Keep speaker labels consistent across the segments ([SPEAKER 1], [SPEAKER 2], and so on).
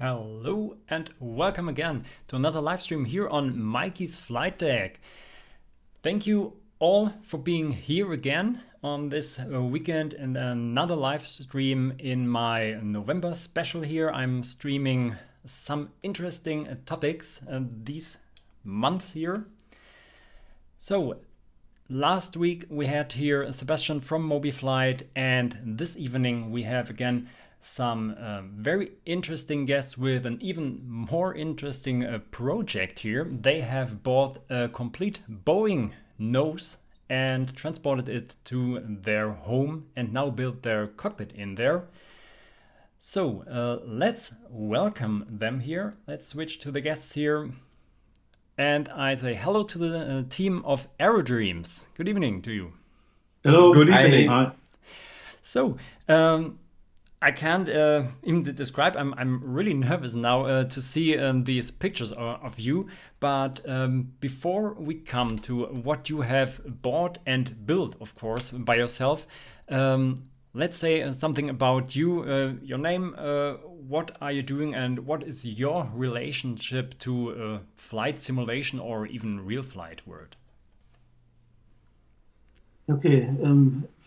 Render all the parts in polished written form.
[SPEAKER 1] Hello and welcome again to another live stream here on Mikey's Flightdeck. Thank you all for being here again on this weekend and another live stream in my November special here. I'm streaming some interesting topics these months here. So last week we had here Sebastian from MobiFlight, and this evening we have again some very interesting guests with an even more interesting project here. They have bought a complete Boeing nose and transported it to their home and now built their cockpit in there. So let's welcome them here. Let's switch to the guests here. And I say hello to the team of Aerodreams. Good evening to you.
[SPEAKER 2] Hello.
[SPEAKER 3] Good evening.
[SPEAKER 2] Hi.
[SPEAKER 1] So, I can't even describe. I'm really nervous now to see these pictures of you. But before we come to what you have bought and built, of course, by yourself, let's say something about you, your name, what are you doing, and what is your relationship to flight simulation or even real flight world?
[SPEAKER 2] Okay.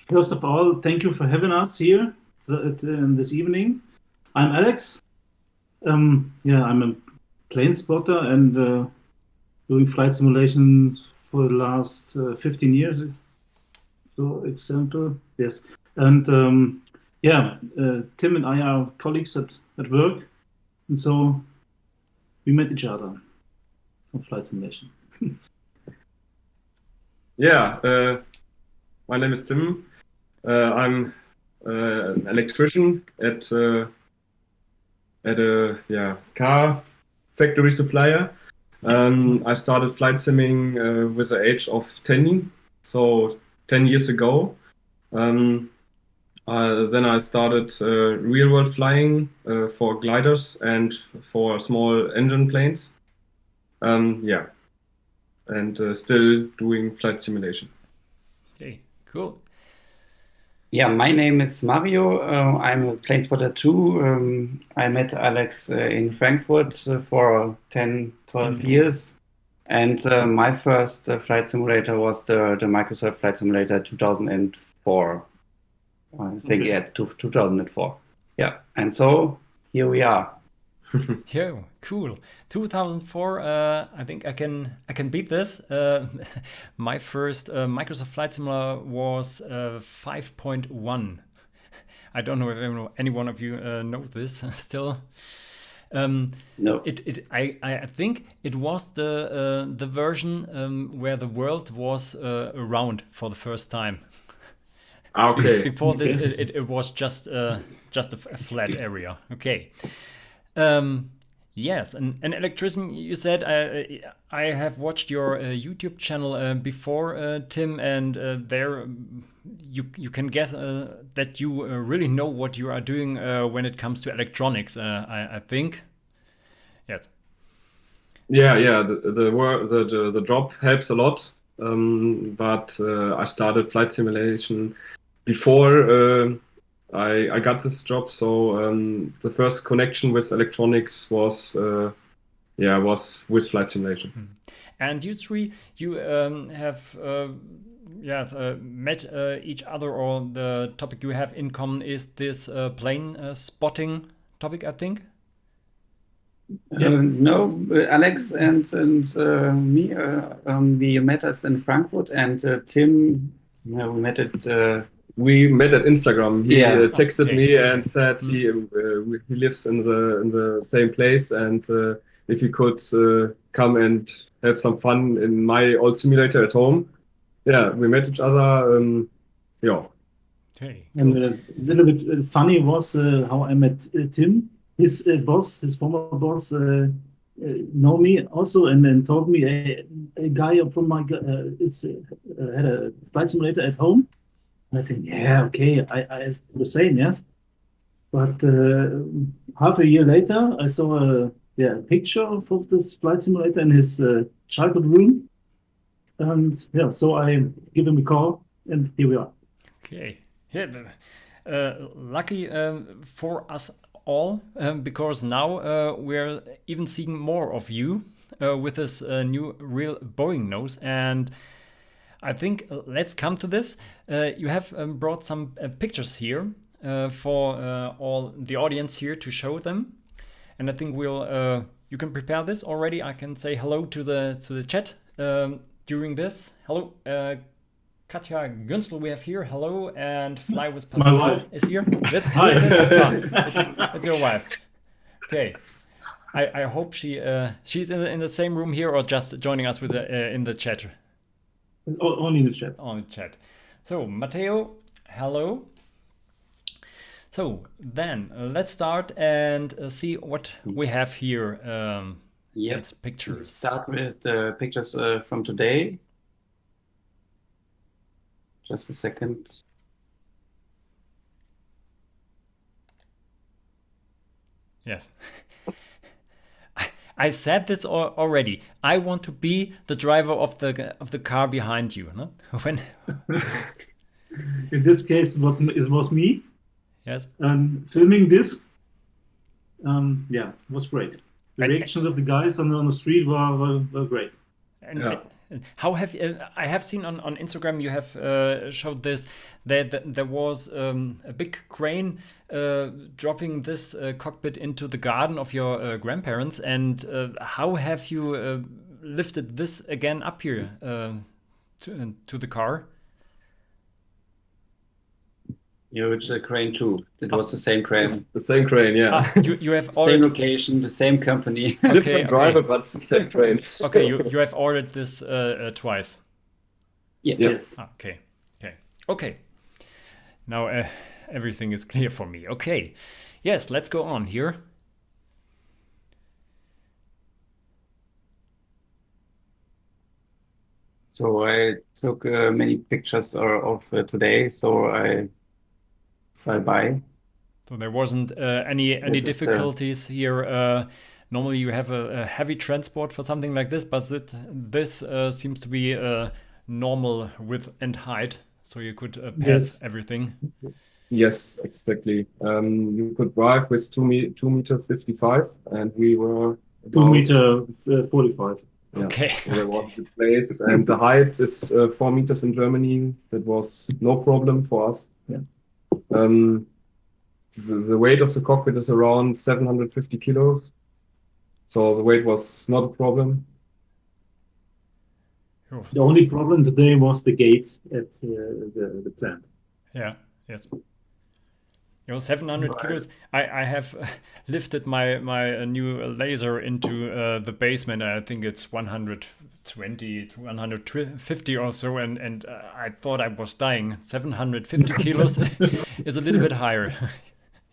[SPEAKER 2] First of all, thank you for having us here this evening. I'm Alex. I'm a plane spotter and doing flight simulations for the last 15 years. So, example, yes. And Tim and I are colleagues at work, and so we met each other on flight simulation.
[SPEAKER 3] My name is Tim. I'm an electrician at a car factory supplier. I started flight simming with the age of 10, so 10 years ago. Then I started real world flying for gliders and for small engine planes. And still doing flight simulation.
[SPEAKER 1] Okay, cool.
[SPEAKER 4] Yeah, my name is Mario. I'm a plane spotter too. I met Alex in Frankfurt for 10, 12 years. And my first flight simulator was the Microsoft Flight Simulator 2004. I think,
[SPEAKER 2] Okay.
[SPEAKER 4] 2004. Yeah, and so here we are.
[SPEAKER 1] Yeah, cool. 2004. I think I can beat this. My first Microsoft Flight Simulator was 5.1. I don't know if any one of you knows this still.
[SPEAKER 4] No.
[SPEAKER 1] I think it was the version where the world was around for the first time.
[SPEAKER 3] Okay.
[SPEAKER 1] Before this,
[SPEAKER 2] Okay.
[SPEAKER 1] it was just a flat area. Okay. Yes, an electrician. You said I have watched your YouTube channel before, Tim, and there you can guess that you really know what you are doing when it comes to electronics. I think. Yes.
[SPEAKER 3] Yeah. The job helps a lot. But I started flight simulation before I got this job. So the first connection with electronics was with flight simulation.
[SPEAKER 1] And you three, you have met each other, or the topic you have in common is this plane spotting topic, I think.
[SPEAKER 4] No, Alex and me, we met us in Frankfurt, and Tim, we met at
[SPEAKER 3] We met at Instagram. He texted
[SPEAKER 1] Okay.
[SPEAKER 3] me and said he lives in the same place, and if he could come and have some fun in my old simulator at home. Yeah, we met each other.
[SPEAKER 1] Okay.
[SPEAKER 2] And a little bit funny was how I met Tim. His boss, his former boss, know me also, and then told me a guy from my had a flight simulator at home. And I think, yeah, okay, I have the same, yes. But half a year later, I saw a picture of this flight simulator in his childhood room, and so I give him a call, and here we are.
[SPEAKER 1] Okay. Yeah. Lucky for us all, because now we're even seeing more of you with this new real Boeing nose. And I think let's come to this. You have brought some pictures here for all the audience here to show them. And I think we'll you can prepare this already. I can say hello to the chat during this. Hello, Katja Günzel we have here. Hello, and Fly with
[SPEAKER 2] My wife
[SPEAKER 1] is here. That's
[SPEAKER 2] Hi.
[SPEAKER 1] it's your wife. Okay. I hope she's in the same room here or just joining us with in the chat.
[SPEAKER 2] Only in the chat.
[SPEAKER 1] On the chat. So Matteo, hello. So then let's start and see what we have here.
[SPEAKER 4] Yep.
[SPEAKER 1] It's pictures.
[SPEAKER 4] Start with the pictures from today. Just a second.
[SPEAKER 1] Yes. I said this already. I want to be the driver of the car behind you. No? When
[SPEAKER 2] In this case, it was me.
[SPEAKER 1] yes.
[SPEAKER 2] Filming this. Yeah, it was great. The reactions of the guys on the street were great.
[SPEAKER 1] And
[SPEAKER 3] Yeah.
[SPEAKER 1] how have I have seen on Instagram you have showed this that there was a big crane dropping this cockpit into the garden of your grandparents, and how have you lifted this again up here to the car?
[SPEAKER 4] Yeah, it's a crane too. It was the same crane,
[SPEAKER 3] The same crane, yeah.
[SPEAKER 1] You have
[SPEAKER 4] same
[SPEAKER 1] ordered
[SPEAKER 4] location, the same company.
[SPEAKER 3] Different driver, but same crane.
[SPEAKER 1] okay. You have ordered this twice.
[SPEAKER 4] Yeah.
[SPEAKER 3] Yeah.
[SPEAKER 1] Okay. Now everything is clear for me. Okay. Yes, let's go on here.
[SPEAKER 4] So I took many pictures of today. So I fly by.
[SPEAKER 1] So there wasn't any
[SPEAKER 4] This is the-
[SPEAKER 1] difficulties here. Normally you have a heavy transport for something like this, but this seems to be normal width and height, so you could pass everything.
[SPEAKER 3] Yes, exactly. You could drive with 2 meter 55, and we were
[SPEAKER 2] 2
[SPEAKER 3] about,
[SPEAKER 2] meter 45.
[SPEAKER 3] yeah,
[SPEAKER 1] Okay.
[SPEAKER 3] where we wanted to place, and the height is 4 meters in Germany. That was no problem for us.
[SPEAKER 2] Yeah.
[SPEAKER 3] The weight of the cockpit is around 750 kilos, so the weight was not a problem.
[SPEAKER 2] The only problem today was the gates at the plant.
[SPEAKER 1] Yeah. Yes. 700 kilos. I have lifted my new laser into the basement. I think it's 120 to 150 or so, and I thought I was dying. 750 kilos is a little bit higher.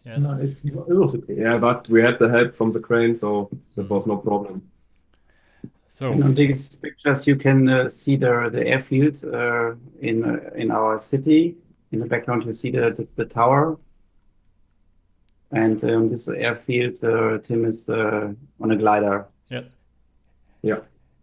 [SPEAKER 1] Yes.
[SPEAKER 2] No, it was okay.
[SPEAKER 3] Yeah, but we had the help from the crane, so that was no problem.
[SPEAKER 1] So
[SPEAKER 4] And on these pictures, you can see the airfield in our city. In the background, you see the tower. And this airfield, Tim is on a glider.
[SPEAKER 1] yeah.
[SPEAKER 3] Yeah.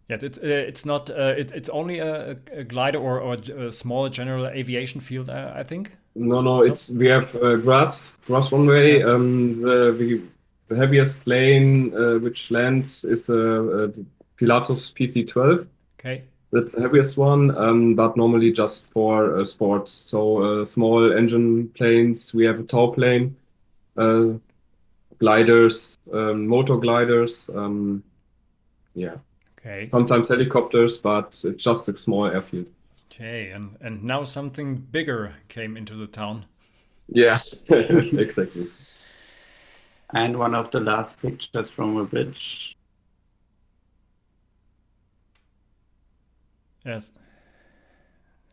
[SPEAKER 1] Yeah, it's not it's only a glider or a small general aviation field, I think.
[SPEAKER 3] No, we have grass runway. The heaviest plane which lands is the Pilatus PC-12.
[SPEAKER 1] Okay.
[SPEAKER 3] That's the heaviest one, but normally just for sports. So small engine planes. We have a tow plane, gliders, motor gliders. Yeah.
[SPEAKER 1] Okay.
[SPEAKER 3] Sometimes helicopters, but it's just a small airfield.
[SPEAKER 1] Okay, and now something bigger came into the town.
[SPEAKER 3] Yeah, exactly.
[SPEAKER 4] And one of the last pictures from a bridge.
[SPEAKER 1] Yes.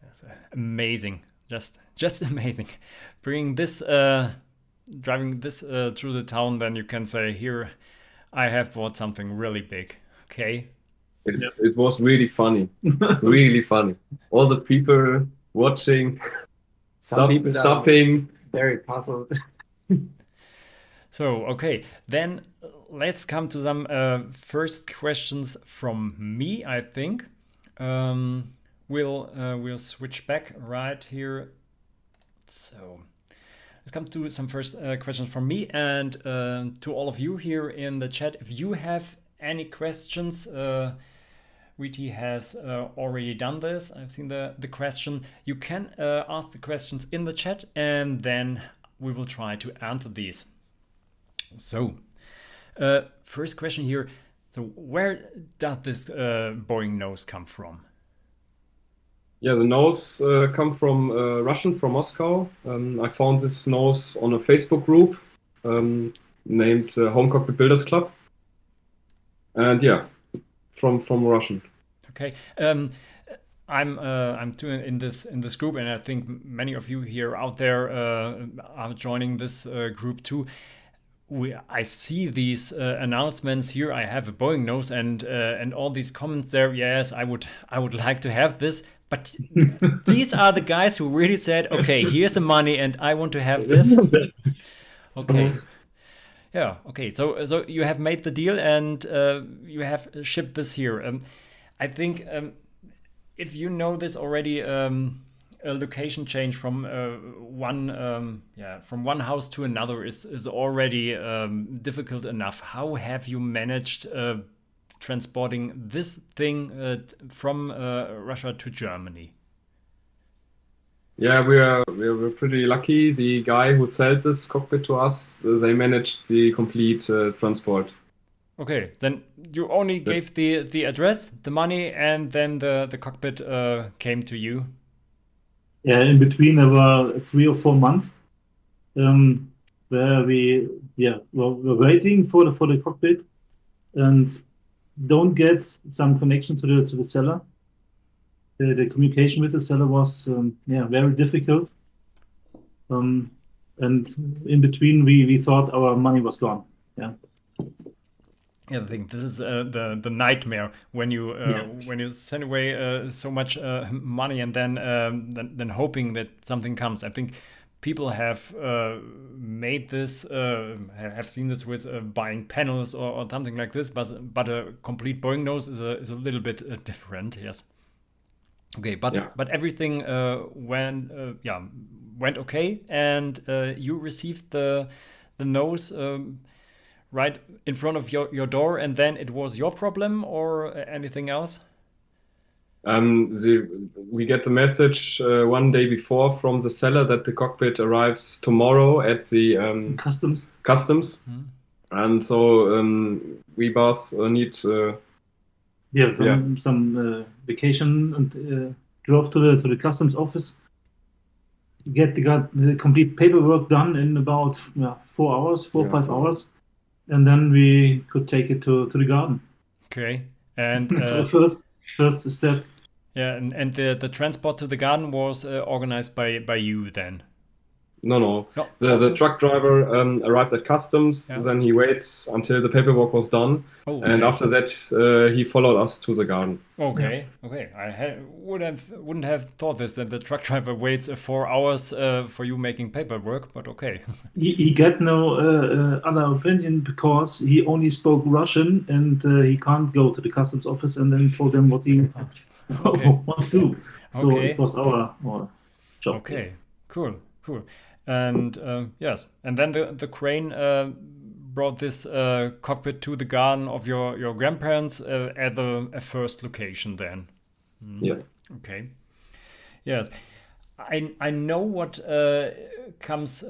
[SPEAKER 1] Yes, amazing. Just amazing. Bringing this driving this through the town, then you can say, here I have bought something really big. Okay.
[SPEAKER 3] It was really funny, really funny. All the people watching,
[SPEAKER 4] Some people are
[SPEAKER 3] stopping.
[SPEAKER 4] very puzzled.
[SPEAKER 1] So, okay, then let's come to some first questions from me, I think. We'll switch back right here. So let's come to some first questions from me and to all of you here in the chat. If you have any questions, Riti has already done this. I've seen the question. You can ask the questions in the chat and then we will try to answer these. So, first question here. So where does this Boeing nose come from?
[SPEAKER 3] Yeah, the nose come from Russian, from Moscow. I found this nose on a Facebook group named Home Cockpit Builders Club. And yeah, from Russian.
[SPEAKER 1] Okay. I'm too in this group, and I think many of you here out there are joining this group too. I see these announcements here. I have a Boeing nose and all these comments there. Yes, I would like to have this. But these are the guys who really said, okay, here's the money and I want to have this. Okay. Yeah, okay. So you have made the deal and you have shipped this here. I think if you know this already, a location change from one house to another is already difficult enough. How have you managed transporting this thing from Russia to Germany?
[SPEAKER 3] Yeah, we're pretty lucky. The guy who sells this cockpit to us, they managed the complete transport.
[SPEAKER 1] Okay, then you only gave the address, the money, and then the cockpit came to you.
[SPEAKER 2] Yeah, in between there were 3 or 4 months where we're waiting for the cockpit and don't get some connection to the seller. The communication with the seller was very difficult. And in between we thought our money was gone. Yeah.
[SPEAKER 1] Yeah, I think this is the nightmare when you send away so much money and then hoping that something comes. I think people have made this, have seen this with buying panels or something like this, but a complete Boeing nose is a little bit different. Yes. Okay, but everything went okay, and you received the nose right in front of your door, and then it was your problem or anything else?
[SPEAKER 3] We get the message one day before from the seller that the cockpit arrives tomorrow at the
[SPEAKER 2] customs.
[SPEAKER 3] Mm-hmm. And so we both need some
[SPEAKER 2] vacation and drove to the customs office. Got the complete paperwork done in about 4 hours, 4 or 5 hours, and then we could take it to the garden.
[SPEAKER 1] Okay, and
[SPEAKER 2] first step.
[SPEAKER 1] Yeah, and the transport to the garden was organized by you then?
[SPEAKER 3] No. The truck driver arrives at customs, then he waits until the paperwork was done, and after that he followed us to the garden.
[SPEAKER 1] Okay. I wouldn't have thought this, that the truck driver waits 4 hours for you making paperwork, but okay.
[SPEAKER 2] He got no other opinion because he only spoke Russian and he can't go to the customs office and then told them what he want to do. So it was our job.
[SPEAKER 1] Okay, cool. And yes, and then the crane brought this cockpit to the garden of your grandparents at a first location then.
[SPEAKER 3] Yeah.
[SPEAKER 1] Okay. Yes, I know what comes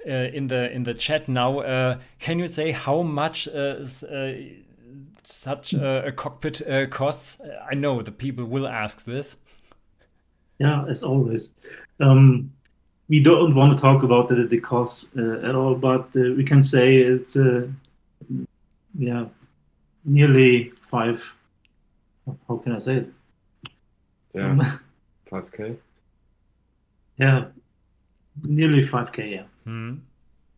[SPEAKER 1] in the chat now. Can you say how much such a cockpit costs? I know the people will ask this.
[SPEAKER 2] Yeah, as always. We don't want to talk about the cost at all, but we can say it's nearly 5. How can I say it?
[SPEAKER 3] Yeah, 5K.
[SPEAKER 2] Yeah, nearly 5K. Yeah.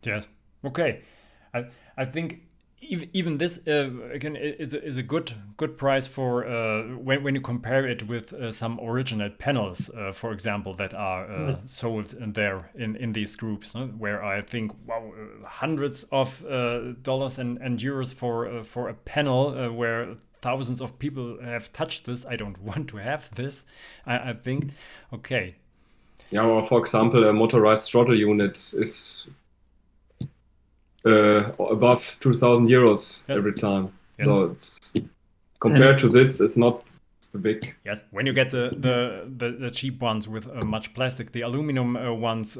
[SPEAKER 1] Yes. Okay. I think even this again is a good price for when you compare it with some original panels, for example, that are sold in these groups, where I think hundreds of dollars and euros for a panel where thousands of people have touched this. I don't want to have this. I think. Okay.
[SPEAKER 3] Yeah, or for example, a motorized throttle unit is above 2,000 euros
[SPEAKER 1] Yes.
[SPEAKER 3] every time.
[SPEAKER 1] Yes.
[SPEAKER 3] So it's compared to this, it's not so big.
[SPEAKER 1] Yes, when you get the cheap ones with much plastic, the aluminum ones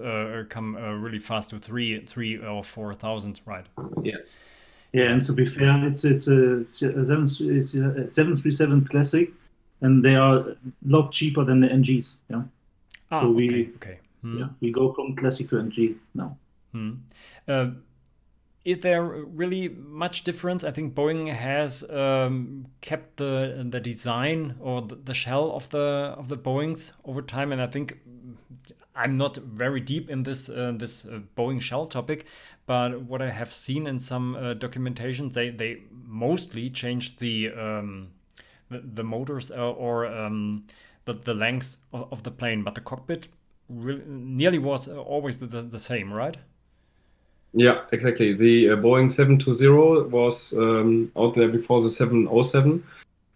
[SPEAKER 1] come really fast to 3,000 or 4,000, right?
[SPEAKER 3] Yeah.
[SPEAKER 2] Yeah, and to be fair, it's a 737 Classic, and they are a lot cheaper than the NGs. Yeah.
[SPEAKER 1] Ah,
[SPEAKER 2] So
[SPEAKER 1] okay.
[SPEAKER 2] Yeah, we go from Classic to NG now.
[SPEAKER 1] Is there really much difference? I think Boeing has kept the design or the shell of the Boeings over time, and I think I'm not very deep in this Boeing shell topic, but what I have seen in some documentation, they mostly changed the motors or the length of the plane, but the cockpit nearly was always the same, right?
[SPEAKER 3] Yeah, exactly. The Boeing 720 was out there before the 707,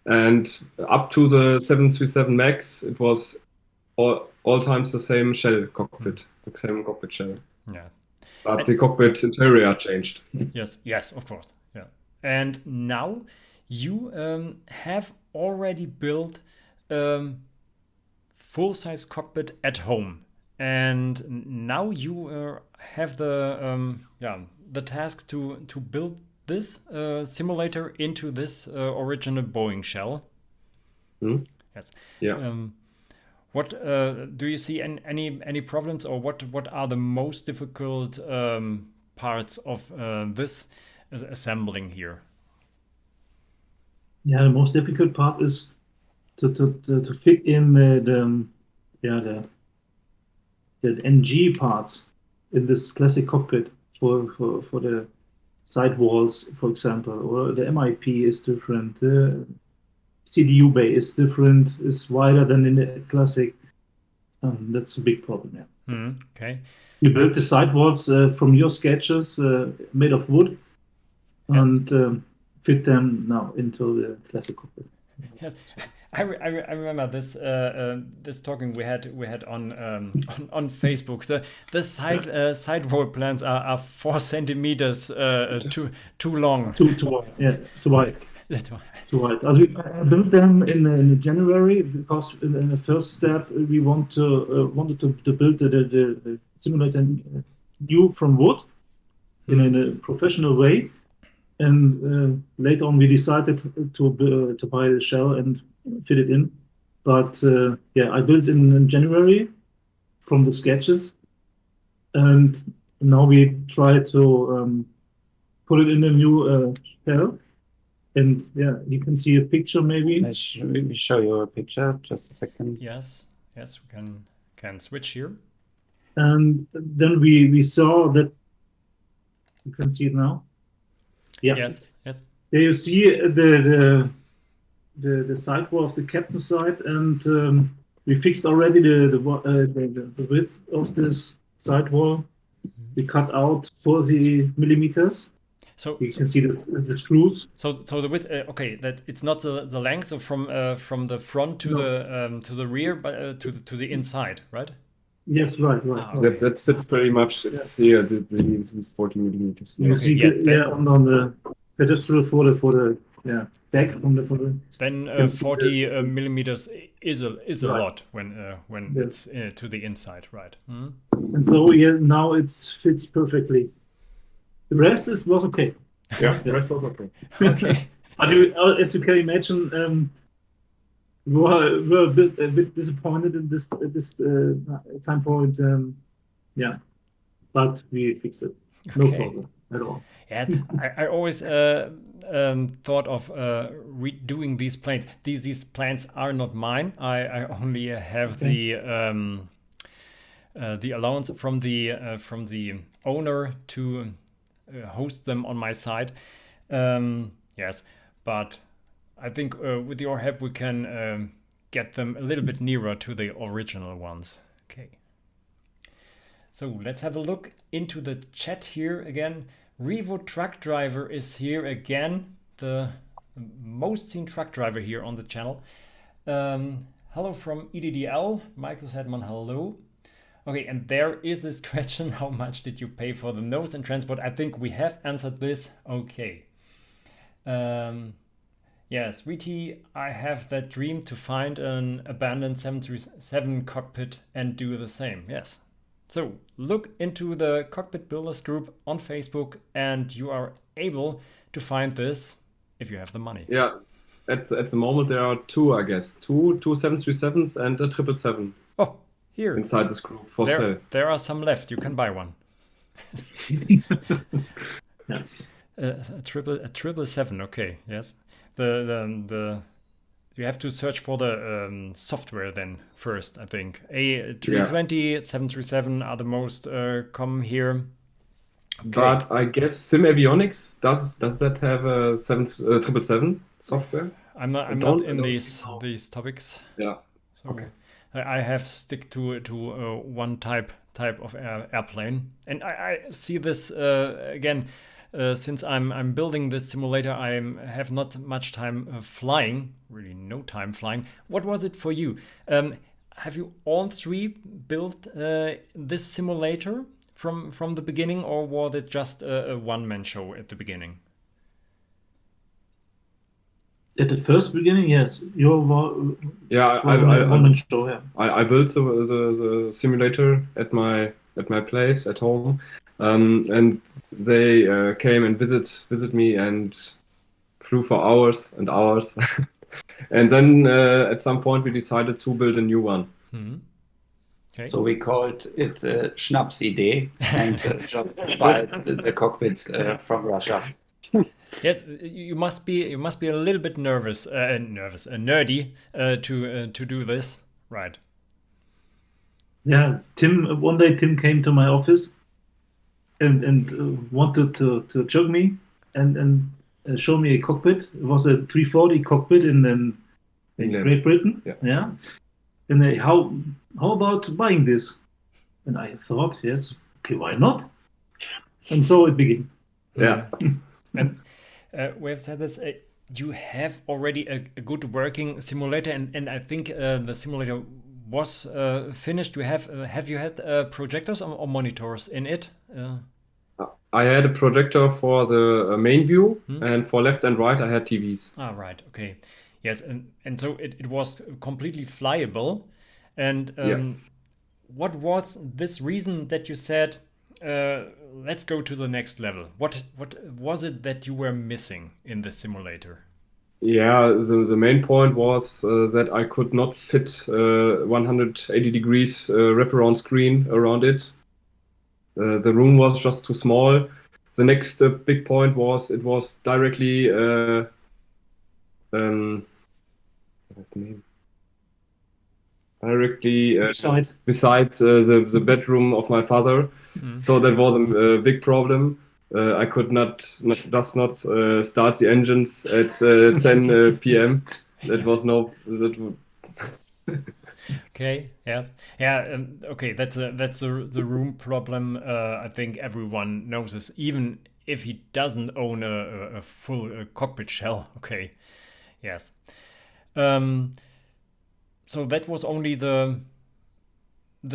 [SPEAKER 3] and up to the 737 MAX, it was all times the same shell cockpit, the same cockpit shell.
[SPEAKER 1] Yeah.
[SPEAKER 3] But the cockpit interior changed.
[SPEAKER 1] Yes, of course. Yeah. And now you have already built full-size cockpit at home, and now you have the task to build this simulator into this original Boeing shell. Yes.
[SPEAKER 3] Yeah.
[SPEAKER 1] What do you see any problems, or what are the most difficult parts of this assembling here?
[SPEAKER 2] Yeah, the most difficult part is to fit in the NG parts in this classic cockpit for the sidewalls, for example, or the MIP is different. The CDU bay is different, is wider than in the classic. That's a big problem. Yeah.
[SPEAKER 1] Okay.
[SPEAKER 2] You built the sidewalls from your sketches made of wood, and fit them now into the classic cockpit.
[SPEAKER 1] Yes, I remember this this talking we had on Facebook. The sidewall plans are 4 centimeters too long.
[SPEAKER 2] Too wide. Yeah, too wide.
[SPEAKER 1] That's why.
[SPEAKER 2] Too wide. As I built them in January because in the first step we wanted to build the simulator new from wood in a professional way. And later on, we decided to buy the shell and fit it in. But I built in January from the sketches, and now we try to put it in a new shell. And you can see a picture maybe.
[SPEAKER 4] Let me show you a picture. Just a second.
[SPEAKER 1] Yes, we can switch here.
[SPEAKER 2] And then we saw that you can see it now. Yeah.
[SPEAKER 1] Yes.
[SPEAKER 2] There you see the sidewall of the captain's side, and we fixed already the width of this sidewall. We cut out 40 millimeters. So you can see the screws.
[SPEAKER 1] So the width. Okay, that it's not the length. So from the front to the rear, but to the inside, right?
[SPEAKER 2] Yes, right.
[SPEAKER 1] Okay.
[SPEAKER 3] That's pretty much. It's here. These 40 millimeters.
[SPEAKER 2] You see, on the pedestal for the deck for the.
[SPEAKER 1] Then 40 millimeters is a
[SPEAKER 2] right.
[SPEAKER 1] lot when it's to the inside, right? Mm-hmm.
[SPEAKER 2] And so now it fits perfectly. The rest was okay.
[SPEAKER 3] Yeah, the rest was okay.
[SPEAKER 1] Okay.
[SPEAKER 2] But as you can imagine, we were a bit disappointed in this time point. But we fixed it. No problem at all.
[SPEAKER 1] Yeah, I always thought of redoing these planes. These planes are not mine. I only have the allowance from the owner to host them on my side. Yes, but I think with your help we can get them a little bit nearer to the original ones. Okay. So let's have a look into the chat here again. Revo Truck Driver is here again, the most seen truck driver here on the channel. Hello from EDDL. Michael Sedman, hello. Okay, and there is this question, how much did you pay for the nose and transport? I think we have answered this. Okay. Yes, VT, I have that dream to find an abandoned 737 cockpit and do the same. Yes. So look into the Cockpit Builders group on Facebook and you are able to find this if you have the money.
[SPEAKER 3] Yeah, at the moment there are two, I guess. Two 737s and a 777
[SPEAKER 1] Oh, here.
[SPEAKER 3] inside this group for sale.
[SPEAKER 1] There are some left. You can buy one.
[SPEAKER 2] Yeah.
[SPEAKER 1] A 777. Okay. Yes. The you have to search for the software then first. I think A320, 737 are the most common here. Okay.
[SPEAKER 3] But I guess Sim Avionics does that have a 777 software?
[SPEAKER 1] I'm not
[SPEAKER 3] don't
[SPEAKER 1] in
[SPEAKER 3] know.
[SPEAKER 1] these topics.
[SPEAKER 3] Yeah.
[SPEAKER 1] So
[SPEAKER 3] Okay.
[SPEAKER 1] I have stick to one type of airplane, and I see this again. Since I'm building this simulator, I have not much time flying, really no time flying. What was it for you? Have you all three built this simulator from the beginning, or was it just a one-man show at the beginning?
[SPEAKER 2] At the first beginning, yes.
[SPEAKER 3] Yeah,
[SPEAKER 2] one-man show, yeah.
[SPEAKER 3] I built the simulator at my place at home, and they came and visit me and flew for hours and hours, and then at some point we decided to build a new one.
[SPEAKER 1] Hmm. Okay.
[SPEAKER 4] So we called it Schnapsidee and just bought the cockpit from Russia.
[SPEAKER 1] Yes, you must be a little bit nerdy to do this, right?
[SPEAKER 2] Yeah, one day Tim came to my office and wanted to jog me and show me a cockpit. It was a 340 cockpit in
[SPEAKER 3] England.
[SPEAKER 2] Great Britain.
[SPEAKER 3] Yeah.
[SPEAKER 2] And how about buying this? And I thought, yes, okay, why not? And so it began.
[SPEAKER 3] Yeah.
[SPEAKER 1] And we have said this. You have already a good working simulator, and I think the simulator was finished. You have you had projectors or monitors in it?
[SPEAKER 3] I had a projector for the main view, and for left and right I had TVs.
[SPEAKER 1] Ah, right. Okay. Yes, and so it was completely flyable. And what was this reason that you said, let's go to the next level? What was it that you were missing in the simulator?
[SPEAKER 3] Yeah, the main point was that I could not fit 180 degrees wraparound screen around it. The room was just too small. The next big point was it was directly what's the name? Directly beside the bedroom of my father. So that was a big problem. I could not start the engines at 10 p.m. That was
[SPEAKER 1] Okay. Yes. Yeah. Okay. That's the room problem. I think everyone knows this, even if he doesn't own a full cockpit shell. Okay. Yes. So that was only the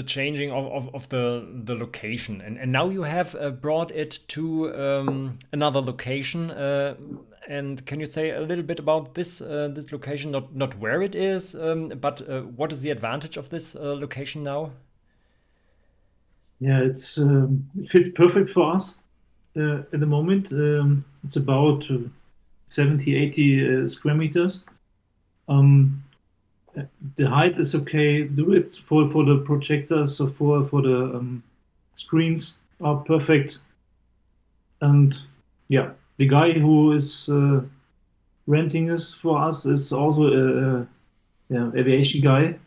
[SPEAKER 1] changing of the location, and now you have brought it to another location. And can you say a little bit about this location? Not where it is, but what is the advantage of this location now?
[SPEAKER 2] Yeah, it fits perfect for us at the moment. It's about 70, 80 square meters. The height is okay. The width for the projectors, so for the screens are perfect. And yeah, the guy who is renting this for us is also a aviation guy.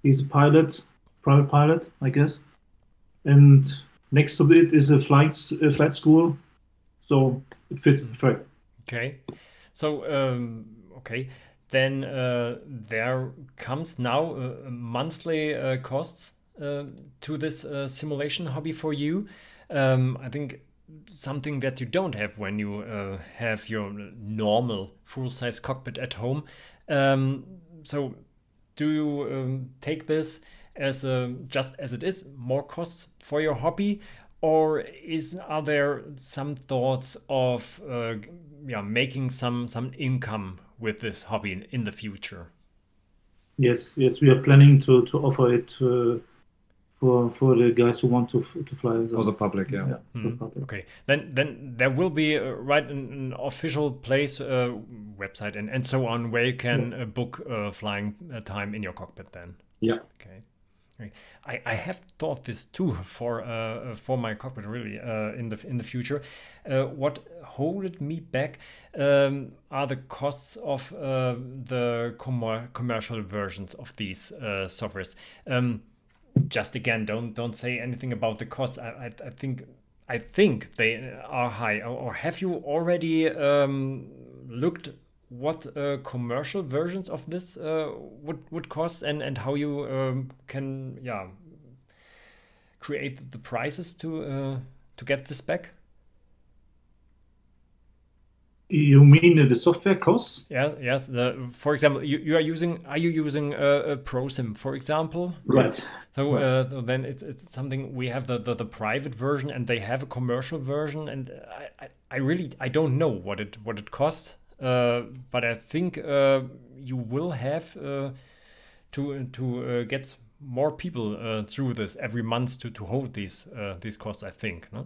[SPEAKER 2] He's a pilot, private pilot, I guess. And next to it is a flight school, so it fits perfect.
[SPEAKER 1] Okay, so okay. Then there comes now monthly costs to this simulation hobby for you. I think something that you don't have when you have your normal full-size cockpit at home. So do you take this as just as it is, more costs for your hobby, or are there some thoughts of making some income with this hobby in the future?
[SPEAKER 2] Yes, we are planning to offer it for the guys who want to fly.
[SPEAKER 3] For the public, yeah.
[SPEAKER 2] For the public.
[SPEAKER 1] Okay, then there will be an official place, website, and so on, where you can book flying time in your cockpit. Then.
[SPEAKER 3] Yeah.
[SPEAKER 1] Okay. I have thought this too for my cockpit, really, in the future. What holded me back are the costs of the commercial versions of these softwares. Just again, don't say anything about the costs. I think they are high. Or have you already looked what commercial versions of this would cost, and how you can create the prices to get this back?
[SPEAKER 2] You mean the software costs?
[SPEAKER 1] Yeah, yes. For example, are you using a ProSim, for example?
[SPEAKER 2] Right.
[SPEAKER 1] So
[SPEAKER 2] Right.
[SPEAKER 1] then it's something. We have the private version, and they have a commercial version, and I don't know what it costs. But I think you will have to get more people through this every month to hold these costs, I think, no?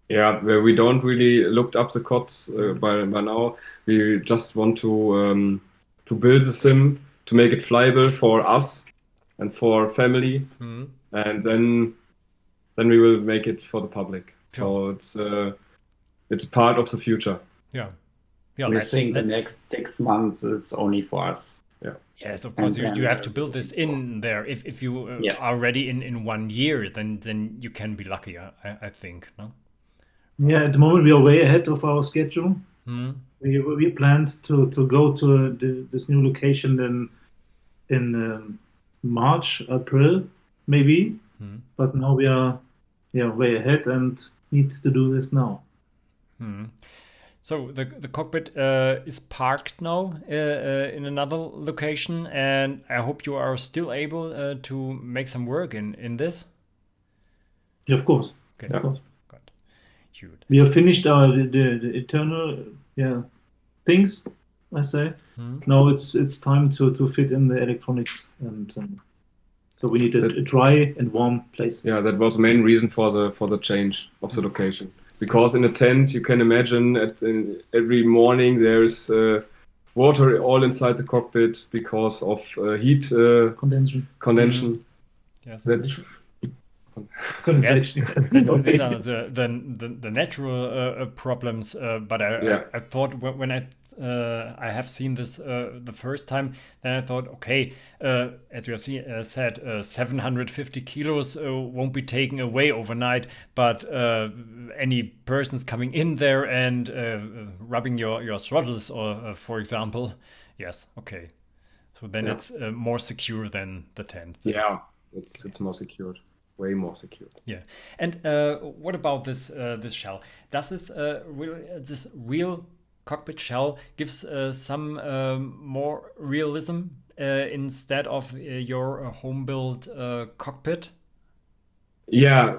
[SPEAKER 3] Yeah, we don't really looked up the costs by now. We just want to build the sim to make it flyable for us and for family, and then we will make it for the public.
[SPEAKER 1] Sure.
[SPEAKER 3] So it's part of the future.
[SPEAKER 1] Yeah.
[SPEAKER 4] I think the next 6 months is only for us.
[SPEAKER 3] Yeah.
[SPEAKER 1] Yes, of course.
[SPEAKER 4] And
[SPEAKER 1] You
[SPEAKER 4] then,
[SPEAKER 1] have to build this in there. If you
[SPEAKER 4] Yeah.
[SPEAKER 1] are ready in 1 year, then you can be lucky. I think, no?
[SPEAKER 2] Yeah, at the moment we are way ahead of our schedule.
[SPEAKER 1] Hmm.
[SPEAKER 2] We planned to go to this new location in March, April, maybe. But now we are way ahead and need to do this now.
[SPEAKER 1] So the cockpit is parked now in another location, and I hope you are still able to make some work in this.
[SPEAKER 2] Yeah, of course.
[SPEAKER 1] Okay.
[SPEAKER 2] Of course.
[SPEAKER 1] Good. Cute.
[SPEAKER 2] We have finished the internal things, I say. Now it's time to fit in the electronics, and so we need a dry and warm place.
[SPEAKER 3] Yeah, that was the main reason for the change of the location. Because in a tent, you can imagine every morning there's water all inside the cockpit because of heat condensation.
[SPEAKER 1] Yes.
[SPEAKER 2] Condensation.
[SPEAKER 1] These are the natural problems. But I thought when I have seen this the first time, then I thought, okay, as you have said, 750 kilos won't be taken away overnight, but any persons coming in there and rubbing your throttles, or for example, yes, okay. So then it's more secure than the tent.
[SPEAKER 3] Yeah, it's more secured. Way more secure.
[SPEAKER 1] Yeah, and what about this shell? Does this real cockpit shell gives some more realism instead of your home built cockpit?
[SPEAKER 3] Yeah,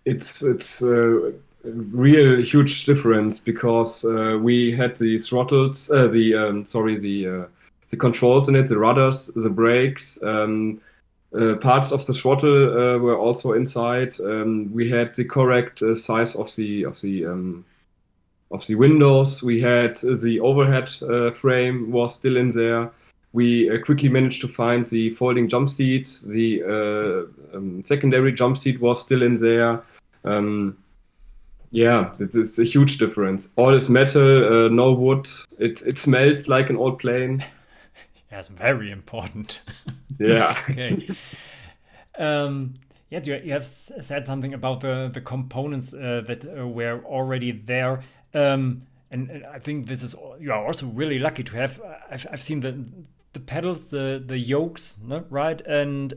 [SPEAKER 3] it's a real huge difference because we had the throttles, the controls in it, the rudders, the brakes. Parts of the throttle were also inside. We had the correct size of the windows. We had the overhead frame was still in there. We quickly managed to find the folding jump seat. The secondary jump seat was still in there. Yeah, it's a huge difference. All is metal, no wood. It smells like an old plane.
[SPEAKER 1] That's very important.
[SPEAKER 3] Yeah.
[SPEAKER 1] Okay. You have said something about the components that were already there, and I think you are also really lucky to have. I've seen the pedals, the yokes, no? Right, and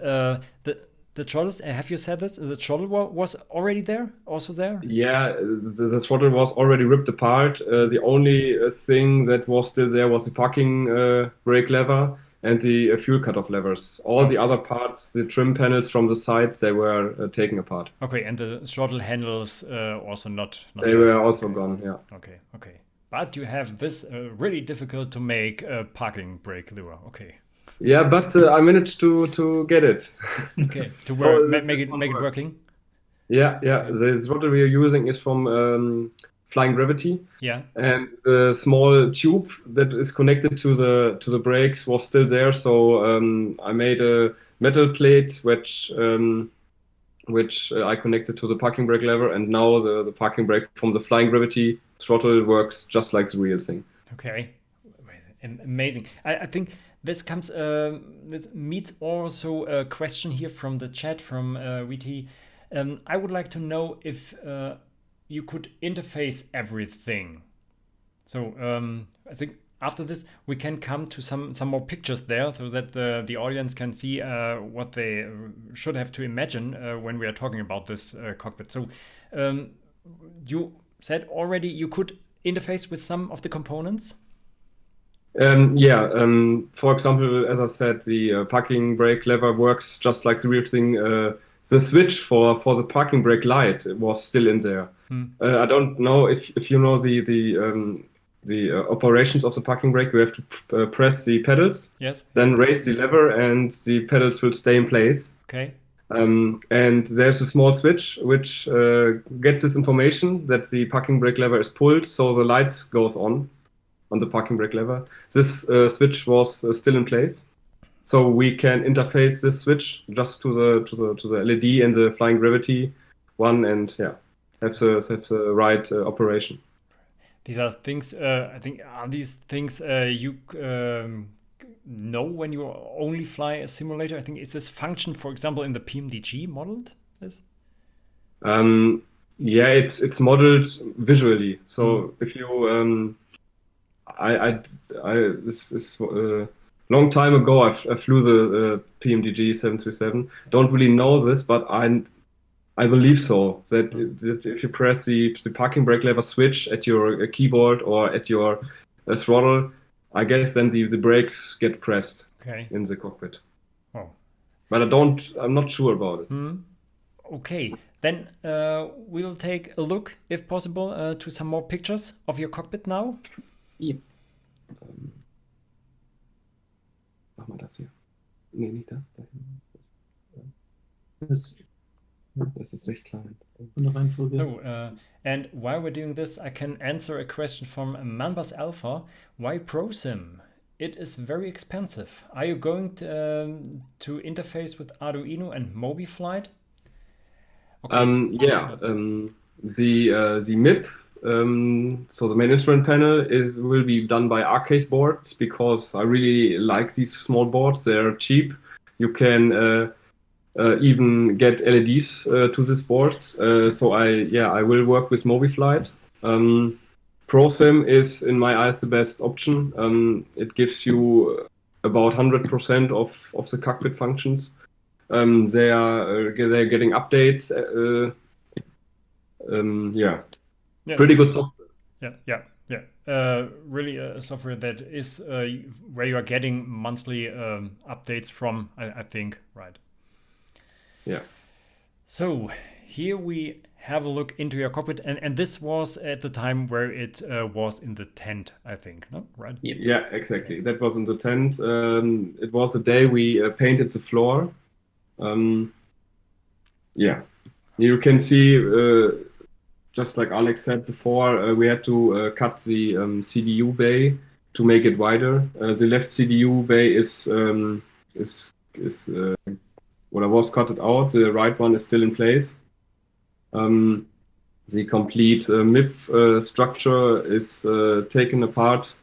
[SPEAKER 1] the throttles. Have you said this? The throttle was already there, also there.
[SPEAKER 3] Yeah, the throttle was already ripped apart. The only thing that was still there was the parking brake lever. and the fuel cutoff levers. All the other parts, the trim panels from the sides, they were taken apart.
[SPEAKER 1] Okay, and the throttle handles also not
[SPEAKER 3] They
[SPEAKER 1] there.
[SPEAKER 3] were also gone, yeah.
[SPEAKER 1] Okay. But you have this really difficult to make parking brake lever. Okay.
[SPEAKER 3] Yeah, but I managed to get it.
[SPEAKER 1] Okay, to work,
[SPEAKER 3] So
[SPEAKER 1] make
[SPEAKER 3] this
[SPEAKER 1] it
[SPEAKER 3] one
[SPEAKER 1] make it
[SPEAKER 3] works.
[SPEAKER 1] working.
[SPEAKER 3] Yeah.
[SPEAKER 1] Okay.
[SPEAKER 3] The throttle we are using is from Flying Gravity,
[SPEAKER 1] Yeah.
[SPEAKER 3] and the small tube that is connected to the brakes was still there. So I made a metal plate which I connected to the parking brake lever, and now the parking brake from the Flying Gravity throttle works just like the real thing.
[SPEAKER 1] Okay. Amazing. I think this comes this meets also a question here from the chat from VT. I would like to know if you could interface everything. So I think after this we can come to some more pictures there, so that the audience can see what they should have to imagine when we are talking about this cockpit. So you said already you could interface with some of the components.
[SPEAKER 3] For example, as I said, the parking brake lever works just like the real thing. The switch for the parking brake light was still in there. I don't know if you know the operations of the parking brake. You have to press the pedals,
[SPEAKER 1] Yes.
[SPEAKER 3] then raise the lever, and the pedals will stay in place.
[SPEAKER 1] Okay.
[SPEAKER 3] And there's a small switch which gets this information that the parking brake lever is pulled, so the light goes on the parking brake lever. This switch was still in place, so we can interface this switch just to the LED and the Flying Gravity one, and have the right operation.
[SPEAKER 1] These are things. I think are these things you know when you only fly a simulator. I think is this function, for example, in the PMDG modeled this?
[SPEAKER 3] It's modeled visually. So if you this is long time ago. I flew the PMDG 737. Don't really know this, but I believe so. That if you press the parking brake lever switch at your keyboard or at your throttle, I guess then the brakes get pressed in the cockpit.
[SPEAKER 1] Oh,
[SPEAKER 3] but I'm not sure about it.
[SPEAKER 1] Okay, then we'll take a look, if possible, to some more pictures of your cockpit now.
[SPEAKER 4] Ja.
[SPEAKER 3] Mach mal das hier. Nee, nicht das. Das ist recht klein.
[SPEAKER 1] So, and while we're doing this, I can answer a question from Manbas Alpha. Why ProSim? It is very expensive. Are you going to interface with Arduino and MobiFlight?
[SPEAKER 3] Okay. The MIP, so the main instrument panel will be done by Arcase boards, because I really like these small boards. They're cheap. You can even get LEDs to this board. So I will work with MobiFlight. ProSim is, in my eyes, the best option. It gives you about 100% of the cockpit functions. They're getting updates. Pretty good software.
[SPEAKER 1] Really a software that is where you are getting monthly updates from, I think, right?
[SPEAKER 3] Yeah.
[SPEAKER 1] So here we have a look into your cockpit, and this was at the time where it was in the tent, I think, no? Right?
[SPEAKER 3] Yeah, exactly. Okay. That was in the tent. It was the day we painted the floor. You can see, just like Alex said before, we had to cut the CDU bay to make it wider. The left CDU bay is what I was cut out. The right one is still in place. The complete MIP structure is taken apart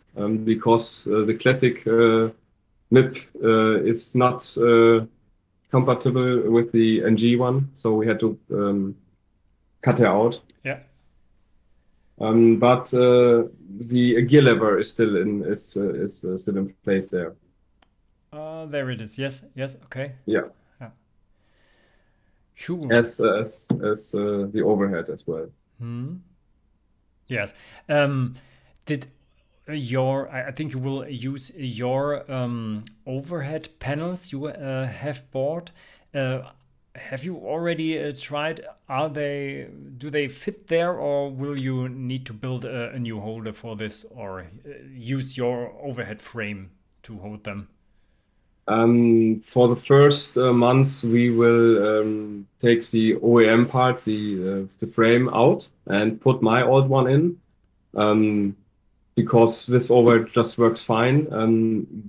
[SPEAKER 3] because the classic MIP is not compatible with the NG one, so we had to cut her out.
[SPEAKER 1] Yeah.
[SPEAKER 3] But the gear lever is still still in place there.
[SPEAKER 1] There it is. Yes. Okay.
[SPEAKER 3] Yeah.
[SPEAKER 1] Sure.
[SPEAKER 3] As the overhead as well.
[SPEAKER 1] Yes. I think you will use your overhead panels you have bought. Have you already tried? Do they fit there, or will you need to build a new holder for this, or use your overhead frame to hold them?
[SPEAKER 3] For the first months, we will take the OEM part, the frame out, and put my old one in, because this overhead just works fine.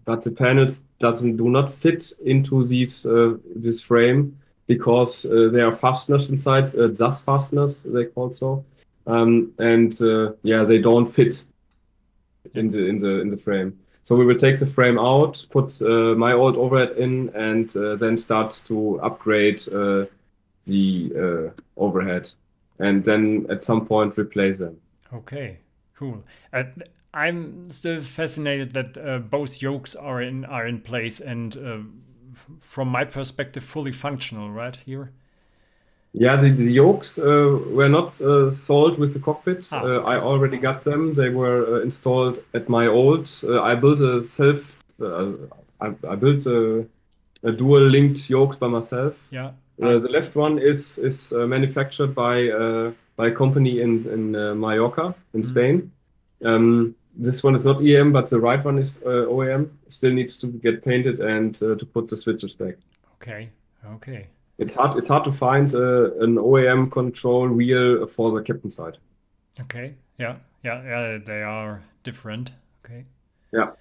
[SPEAKER 3] But the panels do not fit into this frame because there are fasteners inside, SAS fasteners they call so, they don't fit in the frame. So we will take the frame out, put my old overhead in, and then start to upgrade the overhead, and then at some point replace them.
[SPEAKER 1] Okay, cool. I'm still fascinated that both yokes are in place and from my perspective fully functional right here.
[SPEAKER 3] Yeah, the yokes were not sold with the cockpit.
[SPEAKER 1] Okay.
[SPEAKER 3] I already got them. They were installed at my old. I built I built a dual linked yokes by myself.
[SPEAKER 1] Yeah.
[SPEAKER 3] The left one is manufactured by a company in Mallorca in Spain. This one is not EM, but the right one is OEM. Still needs to get painted and to put the switches back.
[SPEAKER 1] Okay.
[SPEAKER 3] It's hard to find an OEM control wheel for the captain side.
[SPEAKER 1] Okay. Yeah. They are different. Okay.
[SPEAKER 3] Yeah.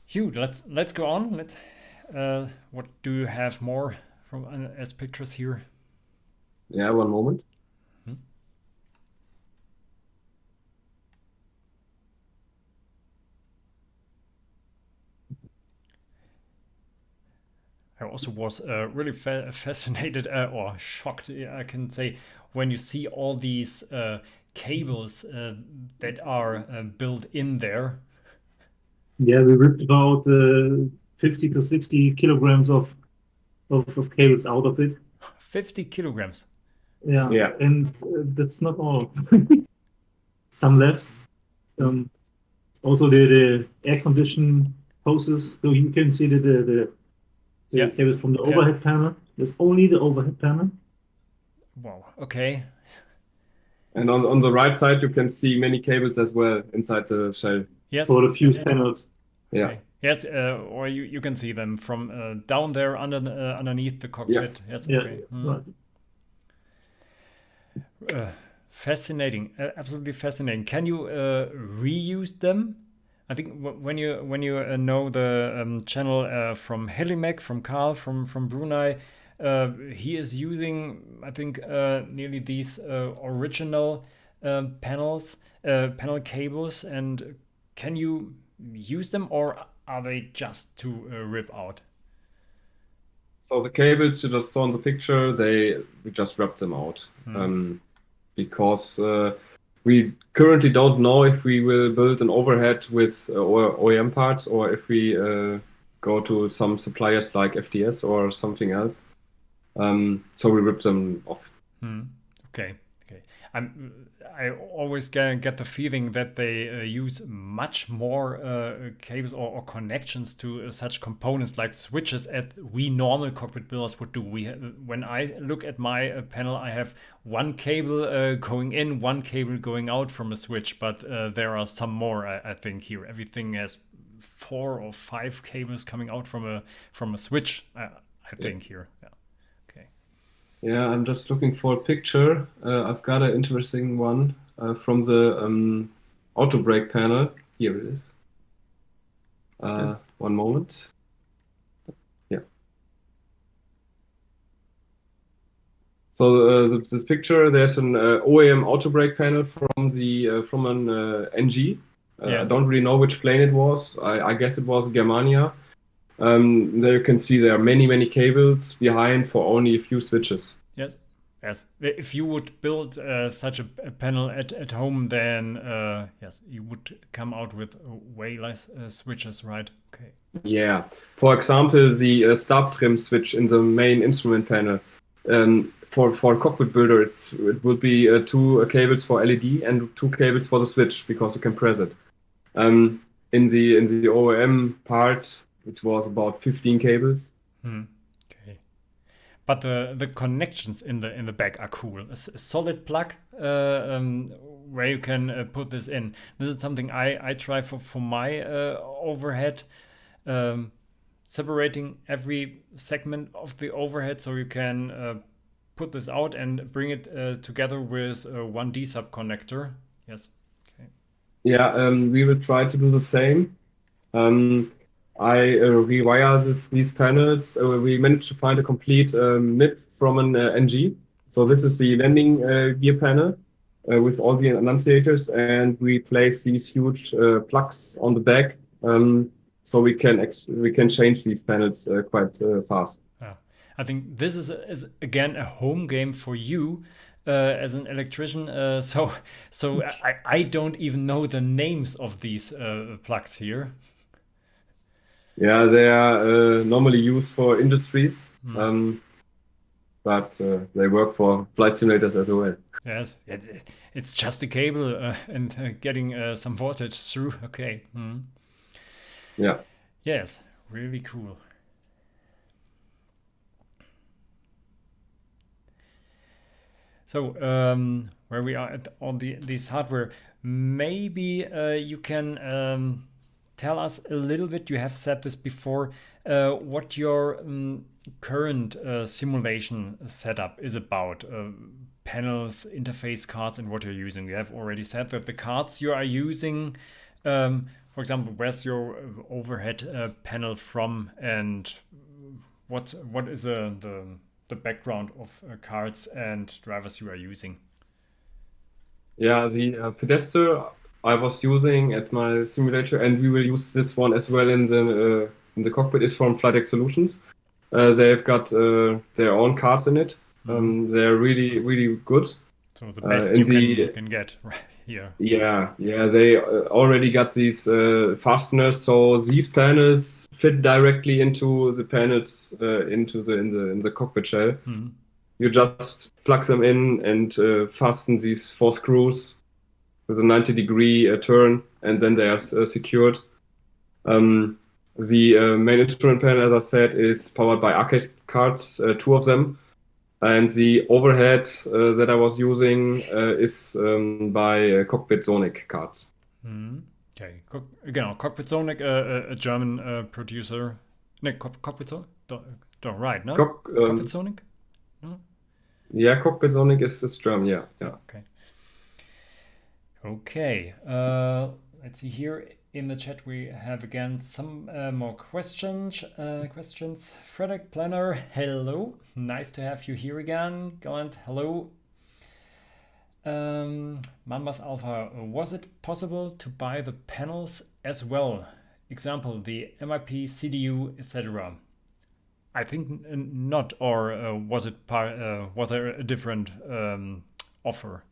[SPEAKER 1] Hugh, let's go on. What do you have more from as pictures here?
[SPEAKER 3] Yeah. One moment. I also was really fascinated or shocked, I can say, when you see all these cables that are built in there.
[SPEAKER 2] Yeah, we ripped about 50 to 60 kilograms of cables out of it.
[SPEAKER 1] 50 kilograms?
[SPEAKER 2] Yeah. And that's not all. Some left. Also the air condition hoses, so you can see the cables from the overhead panel. There's only the overhead panel.
[SPEAKER 1] Wow. Okay.
[SPEAKER 3] And on the right side, you can see many cables as well inside the shell.
[SPEAKER 1] Yes.
[SPEAKER 2] For the fuse panels.
[SPEAKER 3] Yeah.
[SPEAKER 1] Okay. Yes, or you can see them from down there underneath the cockpit.
[SPEAKER 2] Yeah.
[SPEAKER 1] Yes.
[SPEAKER 2] Yeah.
[SPEAKER 1] Okay.
[SPEAKER 2] Right.
[SPEAKER 1] Fascinating. Absolutely fascinating. Can you reuse them? I think when you know the channel from Helimac, from Carl, from Brunei, he is using, I think, nearly these original panel cables. And can you use them, or are they just to rip out?
[SPEAKER 3] So the cables you just saw in the picture, we just ripped them out because we currently don't know if we will build an overhead with OEM parts or if we go to some suppliers like FDS or something else. So we rip them off.
[SPEAKER 1] Okay. I always get the feeling that they use much more cables or connections to such components like switches as we normal cockpit builders would do. When I look at my panel, I have one cable going in, one cable going out from a switch, but there are some more. I think here everything has 4 or 5 cables coming out from a switch. I think here. Yeah.
[SPEAKER 3] Yeah, I'm just looking for a picture. I've got an interesting one from the auto brake panel. Here it is. One moment. Yeah. So this picture, there's an OEM auto brake panel from an NG. I don't really know which plane it was. I guess it was Germania. There you can see there are many cables behind for only a few switches.
[SPEAKER 1] Yes. If you would build such a panel at home, then yes, you would come out with way less switches, right? Okay.
[SPEAKER 3] Yeah. For example, the start trim switch in the main instrument panel. For a cockpit builder, it would be 2 cables for LED and 2 cables for the switch because you can press it. In the OEM part, it was about 15 cables.
[SPEAKER 1] Okay. But the connections in the back are cool. A solid plug where you can put this in. This is something I try for my overhead, separating every segment of the overhead so you can put this out and bring it together with one D-sub connector. Yes. Okay.
[SPEAKER 3] Yeah, we will try to do the same. I rewire these panels. We managed to find a complete MIP from an NG. So this is the landing gear panel with all the annunciators, and we place these huge plugs on the back, so we can change these panels quite fast.
[SPEAKER 1] Yeah. I think this is again a home game for you as an electrician. So I don't even know the names of these plugs here.
[SPEAKER 3] Yeah, they are normally used for industries, but they work for flight simulators as well.
[SPEAKER 1] Yes, it's just a cable and getting some voltage through. Okay.
[SPEAKER 3] Yeah.
[SPEAKER 1] Yes, really cool. So where we are at on this hardware, maybe you can tell us a little bit. You have said this before. What your current simulation setup is about. Panels, interface cards, and what you're using. You have already said that the cards you are using, for example, where's your overhead panel from, and what is the background of cards and drivers you are using?
[SPEAKER 3] Yeah, the pedestal I was using at my simulator, and we will use this one as well in the cockpit, is from Flightdeck Solutions. They've got their own cards in it. They're really, really good.
[SPEAKER 1] So the best you can get right here.
[SPEAKER 3] Yeah, they already got these fasteners, so these panels fit directly into the panels in the cockpit shell. You just plug them in and fasten these 4 screws with a 90-degree turn, and then they are secured. The main instrument panel, as I said, is powered by arcade cards, 2 of them. And the overhead that I was using is by Cockpit Sonic cards.
[SPEAKER 1] Okay, Cockpit Sonic, a German producer. No, Cockpit Sonic? Don't right, no? Cockpit Sonic? No?
[SPEAKER 3] Yeah, Cockpit Sonic is German, yeah.
[SPEAKER 1] Okay, let's see here. In the chat, we have again some more questions. Frederick Planner, hello. Nice to have you here again. Gallant, hello. Mambas Alpha, was it possible to buy the panels as well? Example, the MIP, CDU, etc. I think not, or was there a different offer?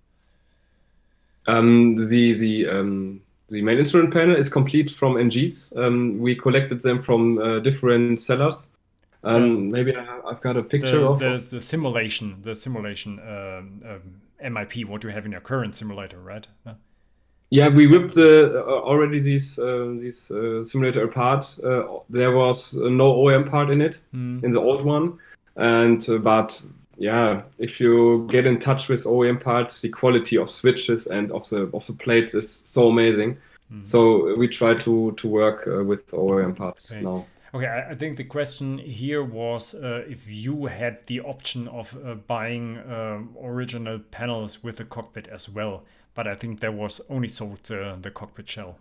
[SPEAKER 3] The main instrument panel is complete from NGs. We collected them from different sellers. Maybe I've got a picture of
[SPEAKER 1] the simulation MIP, what you have in your current simulator, right?
[SPEAKER 3] Yeah, we ripped already these simulator apart. There was no OEM part in it in the old one, but yeah, if you get in touch with OEM parts, the quality of switches and of the plates is so amazing. So we try to work with OEM parts now.
[SPEAKER 1] Okay, I think the question here was if you had the option of buying original panels with the cockpit as well, but I think there was only sold the cockpit shell.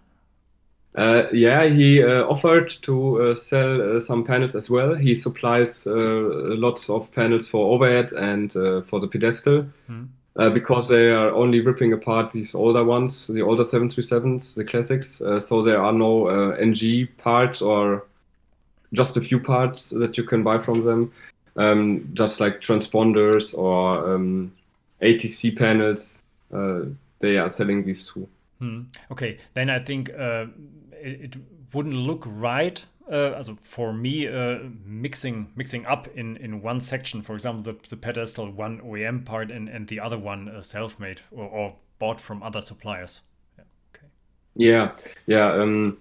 [SPEAKER 3] Yeah, he offered to sell some panels as well. He supplies lots of panels for overhead and for the pedestal, because they are only ripping apart these older ones, the older 737s, the classics. So there are no NG parts or just a few parts that you can buy from them, just like transponders or ATC panels. They are selling these too.
[SPEAKER 1] Okay, then I think it wouldn't look right. Also for me, mixing up in one section, for example, the pedestal, one OEM part and the other one self-made or bought from other suppliers. Yeah, okay.
[SPEAKER 3] Yeah, yeah.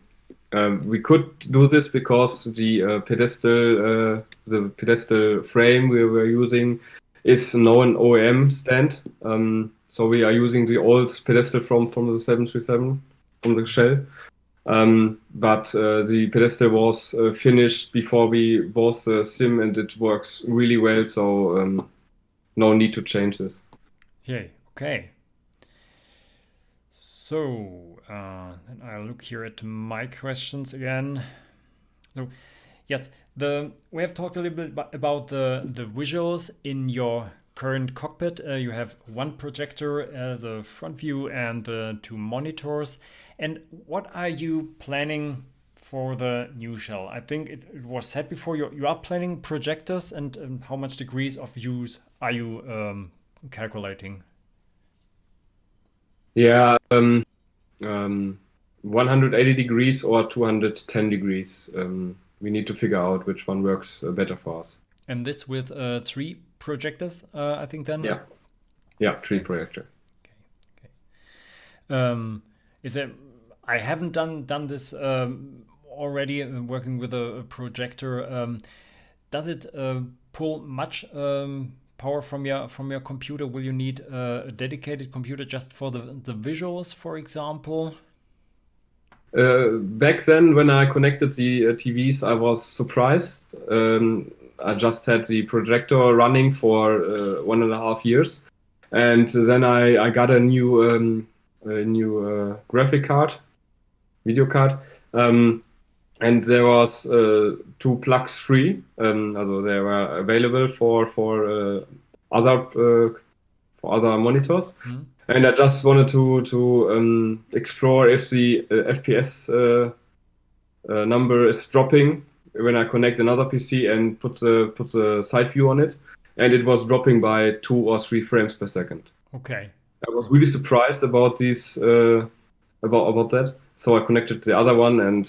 [SPEAKER 3] We could do this because the pedestal frame we were using is now an OEM stand. So we are using the old pedestal from the 737 from the shell. But the pedestal was finished before we bought the sim, and it works really well. So no need to change this.
[SPEAKER 1] Yay. Okay. So, and I'll look here at my questions again. So, yes, we have talked a little bit about the visuals in your current cockpit. You have one projector as a front view and two monitors. And what are you planning for the new shell? I think it was said before you are planning projectors, and how much degrees of views are you calculating?
[SPEAKER 3] Yeah, 180 degrees or 210 degrees. We need to figure out which one works better for us.
[SPEAKER 1] And this with three projectors, I think then?
[SPEAKER 3] Yeah, three projector.
[SPEAKER 1] Okay. Is there? I haven't done this already. Working with a projector. Does it pull much power from your computer? Will you need a dedicated computer just for the visuals, for example?
[SPEAKER 3] Back then, when I connected the TVs, I was surprised. I just had the projector running for 1.5 years, and then I got a new graphic card, video card, and there was two plugs free. Also they were available for other monitors.
[SPEAKER 1] Hmm.
[SPEAKER 3] And I just wanted to explore if the FPS number is dropping when I connect another PC and put the side view on it, and it was dropping by 2 or 3 frames per second.
[SPEAKER 1] Okay.
[SPEAKER 3] I was really surprised about these about that. So I connected the other one, and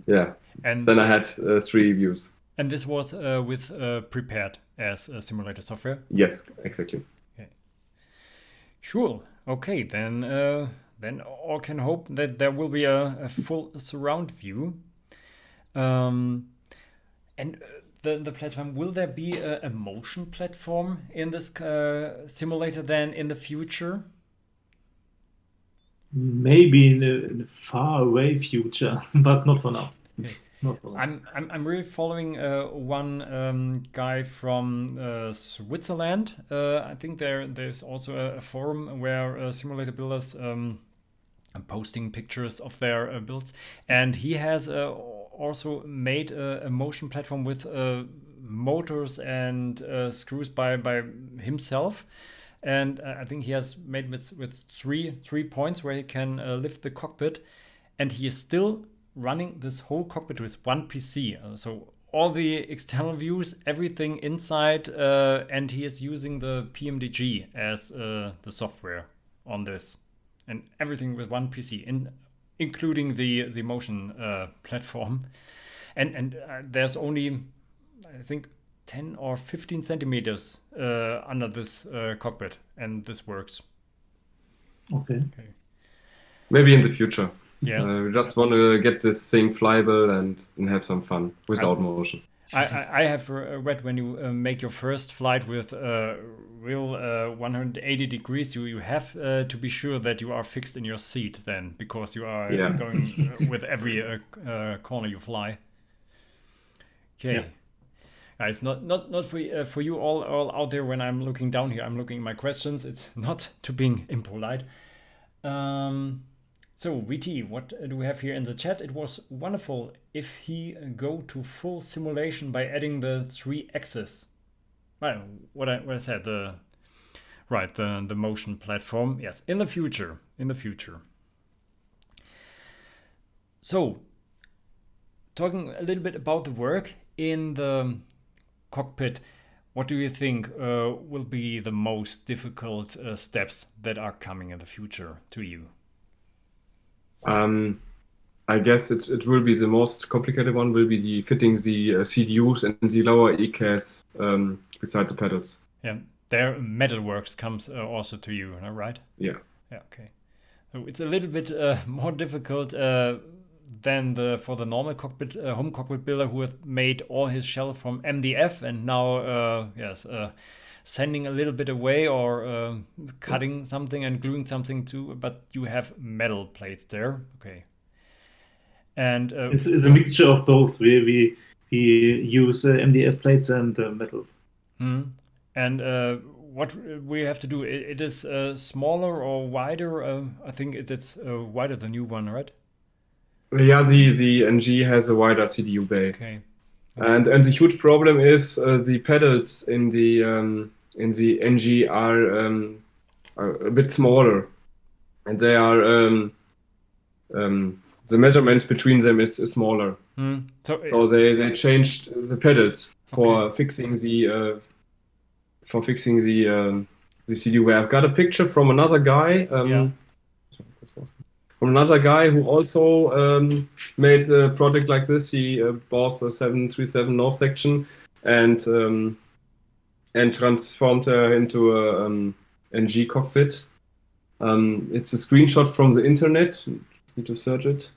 [SPEAKER 3] yeah,
[SPEAKER 1] And
[SPEAKER 3] then I had 3 views.
[SPEAKER 1] And this was with prepared as a simulator software?
[SPEAKER 3] Yes, exactly.
[SPEAKER 1] Cool. Okay, then all can hope that there will be a full surround view. And the platform, will there be a motion platform in this simulator then in the future?
[SPEAKER 2] Maybe in a far away future, but not for now.
[SPEAKER 1] Okay.
[SPEAKER 2] Not for now.
[SPEAKER 1] I'm really following one guy from Switzerland. I think there's also a forum where simulator builders are posting pictures of their builds, and he has also made a motion platform with motors and screws by himself. And I think he has made with three points where he can lift the cockpit, and he is still running this whole cockpit with one PC. So all the external views, everything inside, and he is using the PMDG as the software on this, and everything with one PC, including the motion platform. And there's only, I think, 10 or 15 centimeters under this cockpit, and this works.
[SPEAKER 2] Okay.
[SPEAKER 3] Maybe in the future.
[SPEAKER 1] Yeah.
[SPEAKER 3] We just want to get this thing flyable and have some fun without motion.
[SPEAKER 1] I have read when you make your first flight with real 180 degrees, you have to be sure that you are fixed in your seat then, because you are going with every corner you fly. Okay.
[SPEAKER 2] Yeah.
[SPEAKER 1] It's not for you all out there. When I'm looking down here, I'm looking at my questions. It's not to being impolite. So VT, what do we have here in the chat? It was wonderful if he go to full simulation by adding the 3 axis. Well, what I said, the motion platform. Yes, in the future. So, talking a little bit about the work in the cockpit, what do you think will be the most difficult steps that are coming in the future to you?
[SPEAKER 3] I guess it will be the most complicated one. Will be the fitting the CDUs and the lower ECAS beside the pedals.
[SPEAKER 1] Yeah, their metalworks comes also to you, right?
[SPEAKER 3] Yeah.
[SPEAKER 1] Yeah. Okay. So it's a little bit more difficult than for the normal cockpit home cockpit builder who have made all his shell from MDF and now sending a little bit away or cutting something and gluing something to, but you have metal plates there. Okay. And
[SPEAKER 2] it's a mixture of both. We use MDF plates and metals.
[SPEAKER 1] And what we have to do, it is smaller or wider? I think it's wider, the new one, right?
[SPEAKER 3] Yeah, the NG has a wider CDU bay.
[SPEAKER 1] Okay.
[SPEAKER 3] And the huge problem is the pedals in the NG are a bit smaller, and they are the measurements between them is smaller. So they changed the pedals for fixing the CDU bay. I've got a picture from another guy. From another guy who also made a project like this. He bought a 737 nose section and transformed her into a NG cockpit. It's a screenshot from the internet. Just need to search it.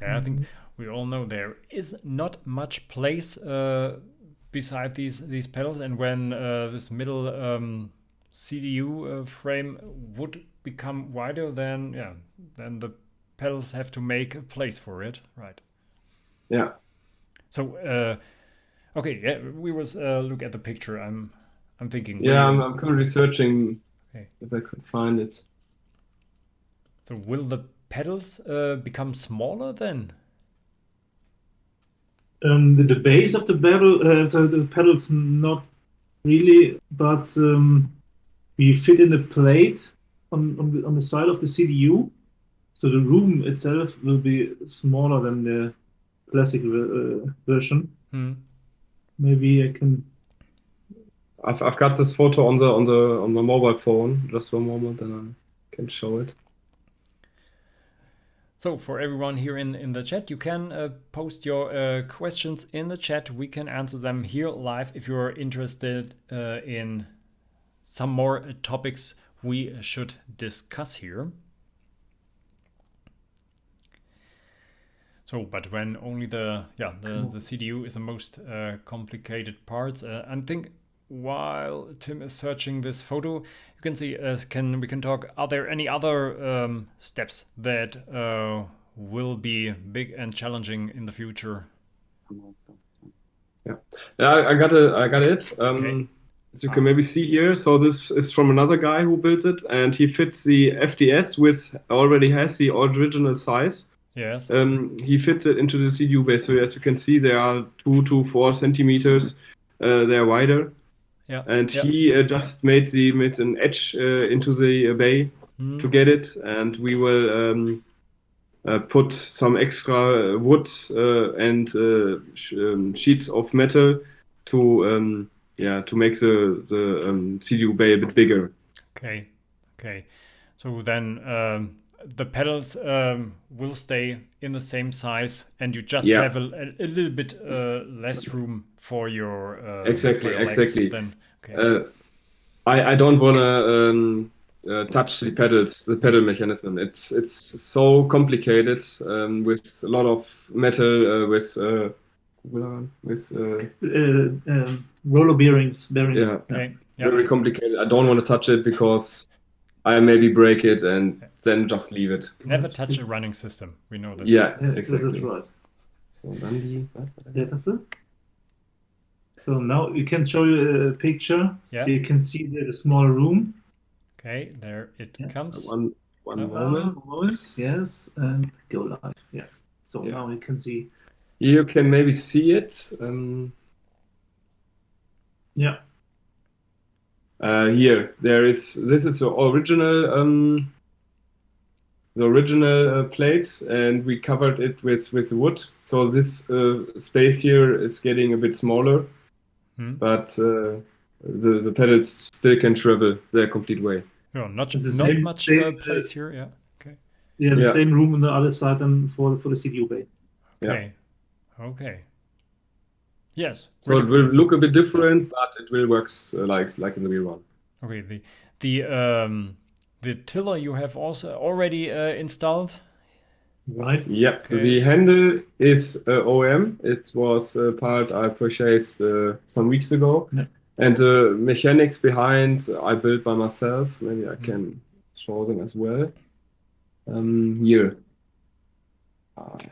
[SPEAKER 1] Yeah, I think we all know there is not much place beside these pedals, and when this middle CDU frame would become wider, then the pedals have to make a place for it, right?
[SPEAKER 3] Yeah.
[SPEAKER 1] So okay, we was look at the picture. I'm thinking.
[SPEAKER 3] Yeah, I'm currently searching if I could find it.
[SPEAKER 1] So will the pedals become smaller then?
[SPEAKER 2] The base of the pedals not really, but we fit in a plate on the side of the CDU, so the room itself will be smaller than the classic version. Maybe I can.
[SPEAKER 3] I've got this photo on my mobile phone. Just one moment, and I can show it.
[SPEAKER 1] So for everyone here in the chat, you can post your questions in the chat. We can answer them here live if you're interested in some more topics we should discuss here. So, but when only the CDU is the most complicated part, I think while Tim is searching this photo, you can see we can talk. Are there any other steps that will be big and challenging in the future?
[SPEAKER 3] Yeah, I got it. As you can maybe see here, so this is from another guy who built it, and he fits the FDS, which already has the original size.
[SPEAKER 1] Yes.
[SPEAKER 3] He fits it into the CDU bay. So as you can see, they are 2 to 4 centimeters. They are wider.
[SPEAKER 1] Yeah.
[SPEAKER 3] And he just made an edge into the bay to get it, and we will put some extra wood and sheets of metal to make the CDU bay a bit bigger.
[SPEAKER 1] Okay. So then the pedals will stay in the same size, and you just have a little bit less room for your
[SPEAKER 3] exactly.
[SPEAKER 1] Then, okay.
[SPEAKER 3] I don't want to touch the pedal mechanism. It's so complicated with a lot of metal with
[SPEAKER 2] roller bearings.
[SPEAKER 3] Yeah. Okay. Very complicated. I don't want to touch it because I maybe break it and then just leave it.
[SPEAKER 1] Never touch a running system. We know this.
[SPEAKER 3] Yeah, exactly.
[SPEAKER 2] That's right. So now you can show you a picture.
[SPEAKER 1] Yeah.
[SPEAKER 2] You can see the small room.
[SPEAKER 1] Okay, there it comes.
[SPEAKER 3] One moment.
[SPEAKER 2] Yes, and go live. Yeah. So now you can see.
[SPEAKER 3] You can maybe see it.
[SPEAKER 2] Yeah.
[SPEAKER 3] Here, this is the original plate, and we covered it with wood. So this space here is getting a bit smaller, but the pedals still can travel their complete way.
[SPEAKER 1] No, not much place here. Yeah. Okay.
[SPEAKER 2] Yeah, the same room on the other side than for the CDU bay.
[SPEAKER 1] Okay. Yeah. Okay. Yes.
[SPEAKER 3] So it will look a bit different, but it will work like in the real one.
[SPEAKER 1] Okay, the tiller you have also already installed.
[SPEAKER 2] Right.
[SPEAKER 3] Yeah,
[SPEAKER 1] Okay.
[SPEAKER 3] the handle is OEM. It was a part I purchased some weeks ago.
[SPEAKER 2] Yeah.
[SPEAKER 3] And the mechanics behind I built by myself. Maybe I can show them as well. Here.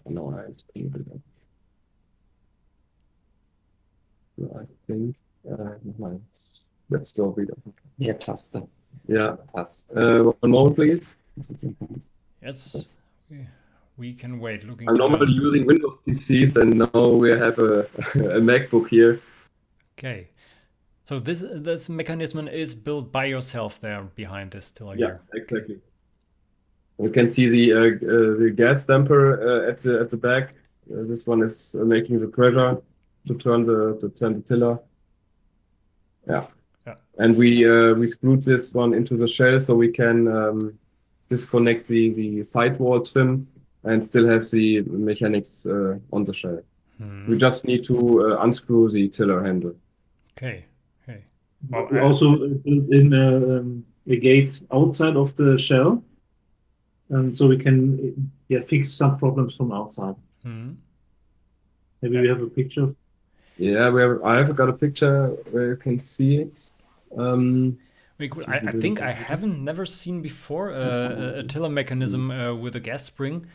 [SPEAKER 3] No, I explained it. I think. Nochmal. Let's go wieder.
[SPEAKER 4] Ja, Taste.
[SPEAKER 3] Yeah.
[SPEAKER 4] Taste.
[SPEAKER 3] One moment, please.
[SPEAKER 1] Yes, we can wait. Looking
[SPEAKER 3] I'm
[SPEAKER 1] to
[SPEAKER 3] normally using Windows PCs, and now we have a MacBook here.
[SPEAKER 1] Okay. So this mechanism is built by yourself there behind this tiller
[SPEAKER 3] Yeah,
[SPEAKER 1] here.
[SPEAKER 3] exactly. You can see the gas damper at the back. This one is making the pressure to turn the tiller. Yeah.
[SPEAKER 1] Yeah.
[SPEAKER 3] And we screwed this one into the shell so we can disconnect the sidewall trim and still have the mechanics on the shell. We just need to unscrew the tiller handle.
[SPEAKER 1] Okay. Okay.
[SPEAKER 2] We also built in a gate outside of the shell, so we can fix some problems from outside. Maybe we have a picture.
[SPEAKER 3] Yeah, I have got a picture where you can see it.
[SPEAKER 1] I think I haven't never seen before a tiller mechanism with a gas spring.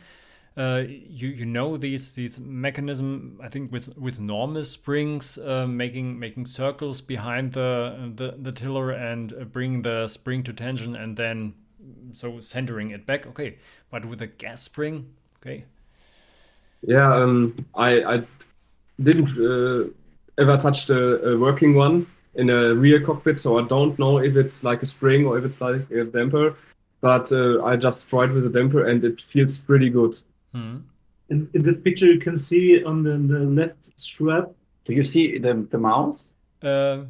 [SPEAKER 1] You know these mechanism, I think with normal springs, making circles behind the tiller and bring the spring to tension and then so centering it back. Okay, but with a gas spring, okay.
[SPEAKER 3] Yeah, I didn't ever touch a working one in a real cockpit, so I don't know if it's like a spring or if it's like a damper. But I just tried with a damper and it feels pretty good.
[SPEAKER 2] In this picture, you can see on the left strap.
[SPEAKER 4] Do you see the mouse?
[SPEAKER 1] No,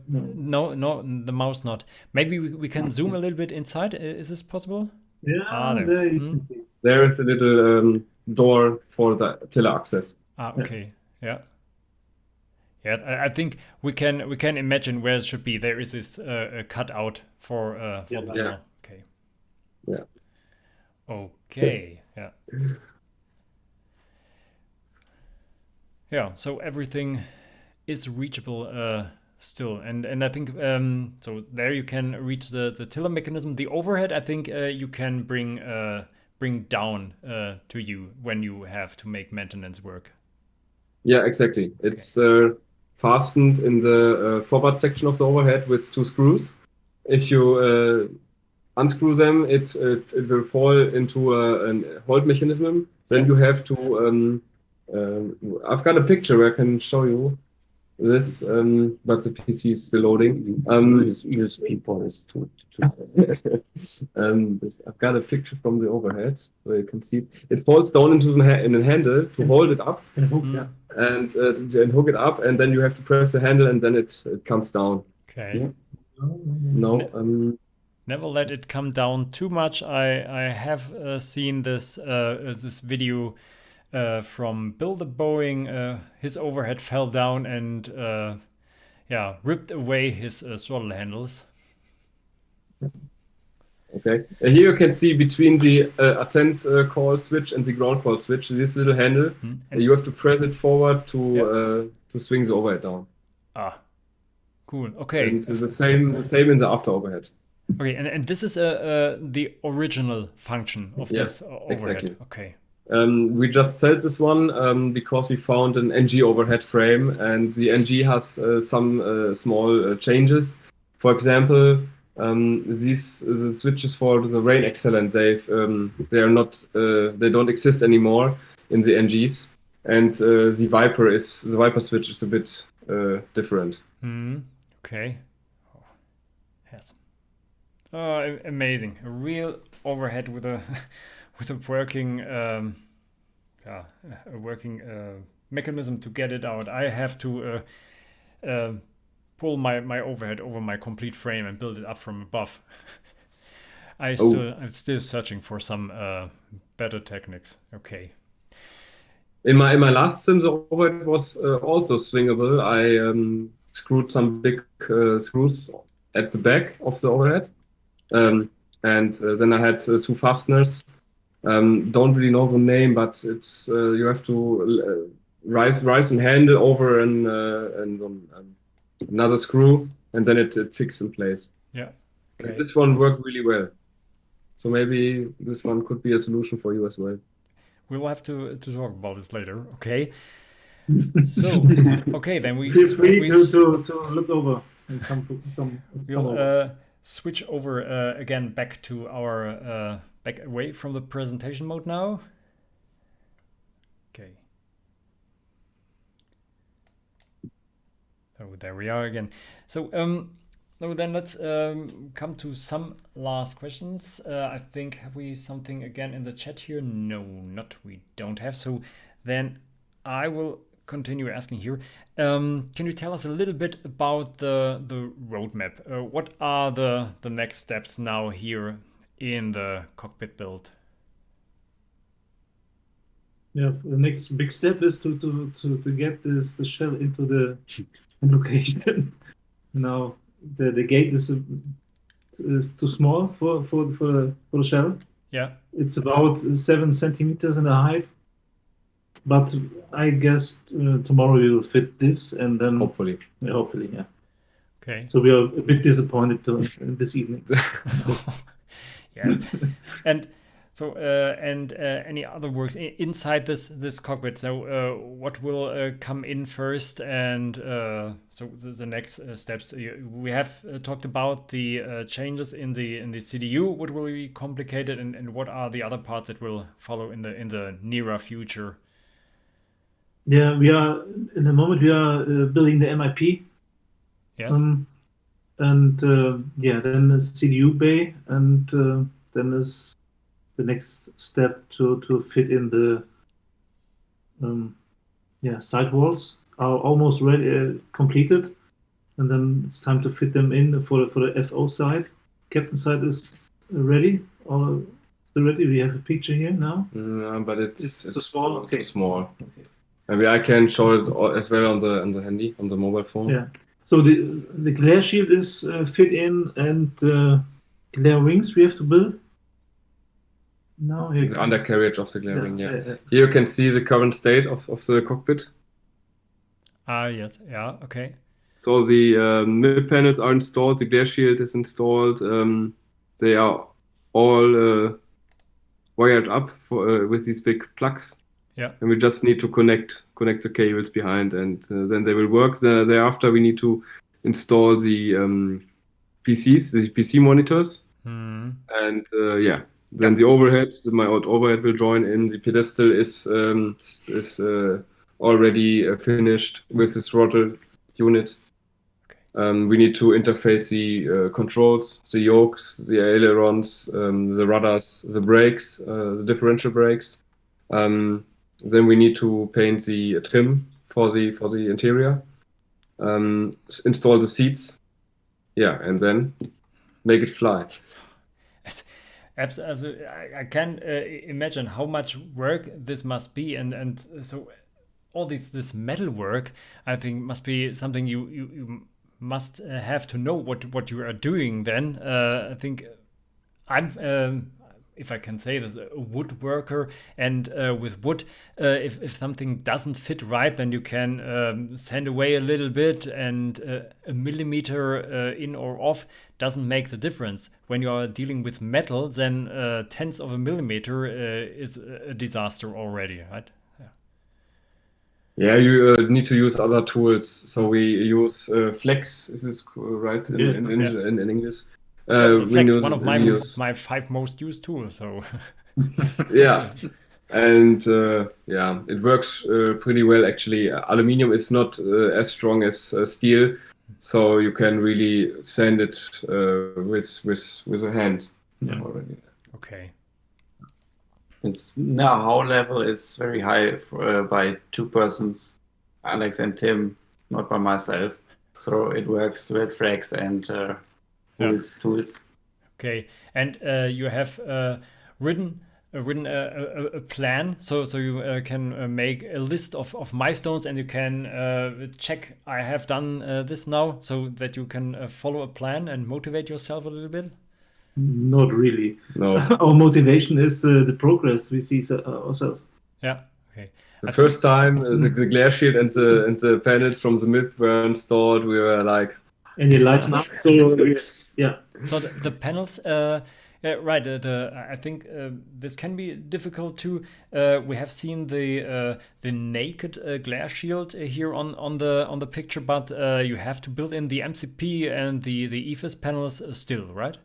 [SPEAKER 1] the mouse not. Maybe we can zoom a little bit inside. Is this possible?
[SPEAKER 2] Yeah, there you can see.
[SPEAKER 3] There is a little door for the tiller access.
[SPEAKER 1] Okay. Yeah. Yeah, I think we can imagine where it should be. There is this cutout for the tiller. Okay.
[SPEAKER 3] Yeah.
[SPEAKER 1] Okay. Yeah. Yeah. So everything is reachable still, and I think so. There you can reach the tiller mechanism. The overhead, I think, you can bring down to you when you have to make maintenance work.
[SPEAKER 3] Yeah, exactly. It's fastened in the forward section of the overhead with 2 screws. If you unscrew them, it will fall into a hold mechanism. Then you have to. I've got a picture where I can show you this, but the PC is still loading.
[SPEAKER 4] This people is too.
[SPEAKER 3] I've got a picture from the overhead where you can see it falls down into in a handle to hold it up and hook it up, and then you have to press the handle and then it comes down.
[SPEAKER 1] Okay.
[SPEAKER 3] Yeah. No.
[SPEAKER 1] Never let it come down too much. I have seen this video from Build a Boeing. His overhead fell down and ripped away his throttle handles.
[SPEAKER 3] Okay. Here you can see between the attend call switch and the ground call switch this little handle. And you have to press it forward to swing the overhead down.
[SPEAKER 1] Cool. Okay.
[SPEAKER 3] And the same in the after overhead.
[SPEAKER 1] Okay, and this is the original function of this overhead.
[SPEAKER 3] Exactly.
[SPEAKER 1] Okay.
[SPEAKER 3] We just sell this one because we found an NG overhead frame, and the NG has some small changes. For example, the switches for the rain excellent, they are not they don't exist anymore in the NGs, and the Viper switch is a bit different.
[SPEAKER 1] Okay. Yes. Oh, amazing! A real overhead with a working mechanism to get it out. I have to pull my overhead over my complete frame and build it up from above. I'm still searching for some better techniques. Okay.
[SPEAKER 3] In my last sim, the overhead was also swingable. I screwed some big screws at the back of the overhead. And then I had two fasteners. Don't really know the name, but it's you have to rise and handle over another screw, and then it fixed in place.
[SPEAKER 1] Yeah.
[SPEAKER 3] And
[SPEAKER 1] Okay.
[SPEAKER 3] this one worked really well. So maybe this one could be a solution for you as well.
[SPEAKER 1] We'll have to talk about this later. Okay. So, okay, then we
[SPEAKER 2] Feel free
[SPEAKER 1] we
[SPEAKER 2] to look over and come
[SPEAKER 1] we'll
[SPEAKER 2] over.
[SPEAKER 1] switch over again back to our back away from the presentation mode now. Okay. Oh, there we are again. So, no, then let's come to some last questions. I think have we something again in the chat here? No, not we don't have. So then I will continue asking here. Can you tell us a little bit about the roadmap? What are the next steps now here in the cockpit build?
[SPEAKER 2] Yeah, the next big step is to get the shell into the location. Now the gate is too small for the shell.
[SPEAKER 1] Yeah.
[SPEAKER 2] It's about 7 centimeters in the height, but I guess tomorrow we will fit this, and then
[SPEAKER 3] Hopefully.
[SPEAKER 2] yeah.
[SPEAKER 1] Okay.
[SPEAKER 2] So we are a bit disappointed this evening.
[SPEAKER 1] Yeah. And so and any other works inside this cockpit? So what will come in first, and so the next steps? We have talked about the changes in the CDU. What will be complicated, and what are the other parts that will follow in the nearer future?
[SPEAKER 2] Yeah, we are in the moment we are building the MIP.
[SPEAKER 1] Yes.
[SPEAKER 2] And yeah, then the CDU bay, and then is the next step to fit in the side walls are almost ready, completed, and then it's time to fit them in for the FO side. Captain side is ready. All ready. We have a picture here now.
[SPEAKER 3] But it's
[SPEAKER 2] too small. Okay.
[SPEAKER 3] Too small.
[SPEAKER 2] Okay.
[SPEAKER 3] Maybe I can show it as well on the handy, on the mobile phone.
[SPEAKER 2] Yeah. So the glare shield is fit in, and glare wings we have to build. Now here.
[SPEAKER 3] The undercarriage of the glare wing, yeah.
[SPEAKER 2] Yeah.
[SPEAKER 3] Here you can see the current state of the cockpit.
[SPEAKER 1] Yes. Yeah. Okay.
[SPEAKER 3] So the mid panels are installed, the glare shield is installed. They are all wired up with these big plugs.
[SPEAKER 1] Yeah.
[SPEAKER 3] And we just need to connect the cables behind, and then they will work. Thereafter, we need to install the PCs, the PC monitors, and then the overhead. My old overhead will join in. The pedestal is already finished with the throttle unit. Okay. We need to interface the controls, the yokes, the ailerons, the rudders, the brakes, the differential brakes. Then we need to paint the trim for the interior, install the seats, and then make it fly.
[SPEAKER 1] Absolutely, I can imagine how much work this must be, and so all this metal work, I think, must be something you must have to know what you are doing. Then I think I'm. If I can say this, a woodworker, and with wood, if something doesn't fit right, then you can sand away a little bit, and a millimeter in or off doesn't make the difference. When you are dealing with metal, then tenths of a millimeter is a disaster already, right?
[SPEAKER 3] Yeah, you need to use other tools. So we use Flex. Is this right in English?
[SPEAKER 1] Flex, one of my 5 most used tools. So
[SPEAKER 3] yeah, and it works pretty well actually. Aluminium is not as strong as steel, so you can really sand it with a hand already.
[SPEAKER 1] Okay.
[SPEAKER 4] Its know-how level is very high by 2 persons, Alex and Tim, not by myself. So it works with Flex and tools.
[SPEAKER 1] Okay, and you have ridden written a plan, so you can make a list of milestones, and you can check, I have done this now, so that you can follow a plan and motivate yourself a little bit?
[SPEAKER 2] Not really.
[SPEAKER 3] No.
[SPEAKER 2] Our motivation is the progress we see ourselves.
[SPEAKER 1] Yeah. Okay.
[SPEAKER 3] The first time the glare shield and the panels from the MIP were installed, we were like,
[SPEAKER 2] And you lighten up. So yeah.
[SPEAKER 1] So the panels, right? I think this can be difficult too. We have seen the naked glare shield here on the picture, but you have to build in the MCP and the EFIS panels still, right?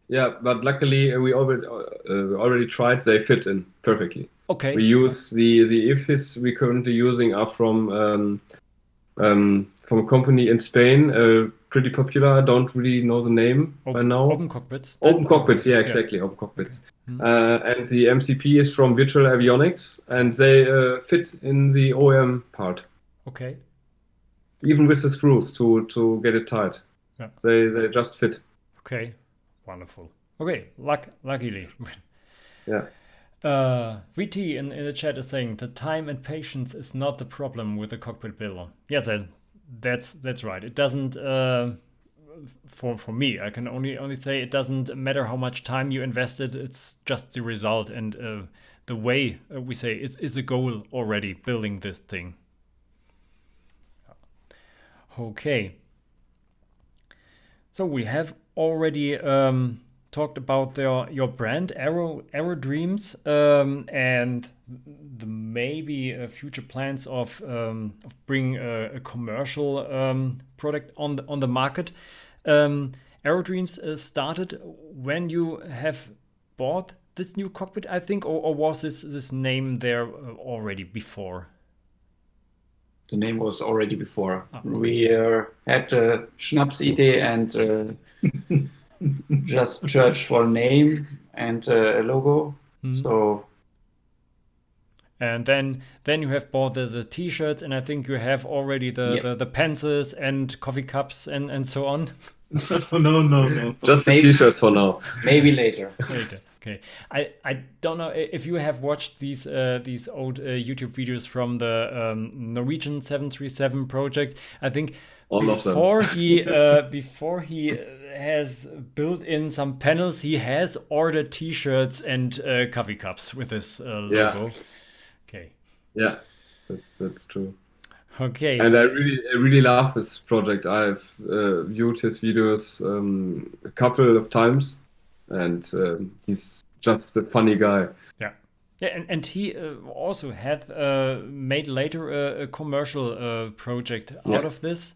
[SPEAKER 3] yeah, but luckily we already tried, they fit in perfectly.
[SPEAKER 1] Okay.
[SPEAKER 3] We use the IFIS we currently using are from a company in Spain, pretty popular. I don't really know the name by now.
[SPEAKER 1] Open Cockpits.
[SPEAKER 3] Open Cockpits, yeah, exactly, Open Cockpits.
[SPEAKER 1] Okay.
[SPEAKER 3] And the MCP is from Virtual Avionics, and they fit in the OEM part.
[SPEAKER 1] Okay.
[SPEAKER 3] Even with the screws to get it tight.
[SPEAKER 1] Yeah.
[SPEAKER 3] They just fit.
[SPEAKER 1] Okay. Wonderful. Okay. Luckily.
[SPEAKER 3] Yeah.
[SPEAKER 1] VT in the chat is saying the time and patience is not the problem with the cockpit builder. Yes, that's right. It doesn't. For me, I can only say it doesn't matter how much time you invested. It's just the result, and the way we say is a goal already building this thing. Okay. So we have already talked about your brand Aerodreams and the maybe future plans of bringing a commercial product on the market. Aerodreams started when you have bought this new cockpit, I think, or was this name there already before?
[SPEAKER 4] The name was already before.
[SPEAKER 1] Okay.
[SPEAKER 4] We had a Schnapsidee and just searched for a name and a logo. So.
[SPEAKER 1] And then you have bought the T-shirts, and I think you have already the pencils and coffee cups and so on.
[SPEAKER 2] No.
[SPEAKER 3] Just the T-shirts for now.
[SPEAKER 4] Maybe later.
[SPEAKER 1] Later. Okay. I don't know if you have watched these old YouTube videos from the Norwegian 737 project. I think before he has built in some panels, he has ordered T-shirts and coffee cups with this logo.
[SPEAKER 3] Yeah.
[SPEAKER 1] Okay.
[SPEAKER 3] Yeah, that's true.
[SPEAKER 1] Okay.
[SPEAKER 3] And I really love this project. I've viewed his videos a couple of times, and he's just a funny guy.
[SPEAKER 1] Yeah, and he also had made later a commercial project out of this.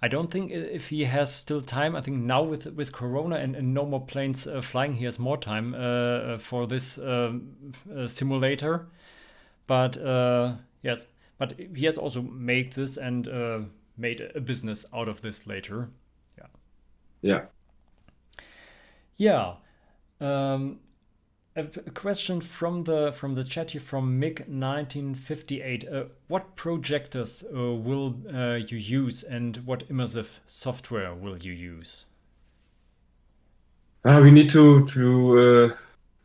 [SPEAKER 1] I don't think if he has still time. I think now with Corona and no more planes flying, he has more time for this simulator. But yes, but he has also made this and made a business out of this later.
[SPEAKER 3] Yeah.
[SPEAKER 1] A question from the chat here from Mick1958. What projectors will you use, and what immersive software will you use?
[SPEAKER 3] We need to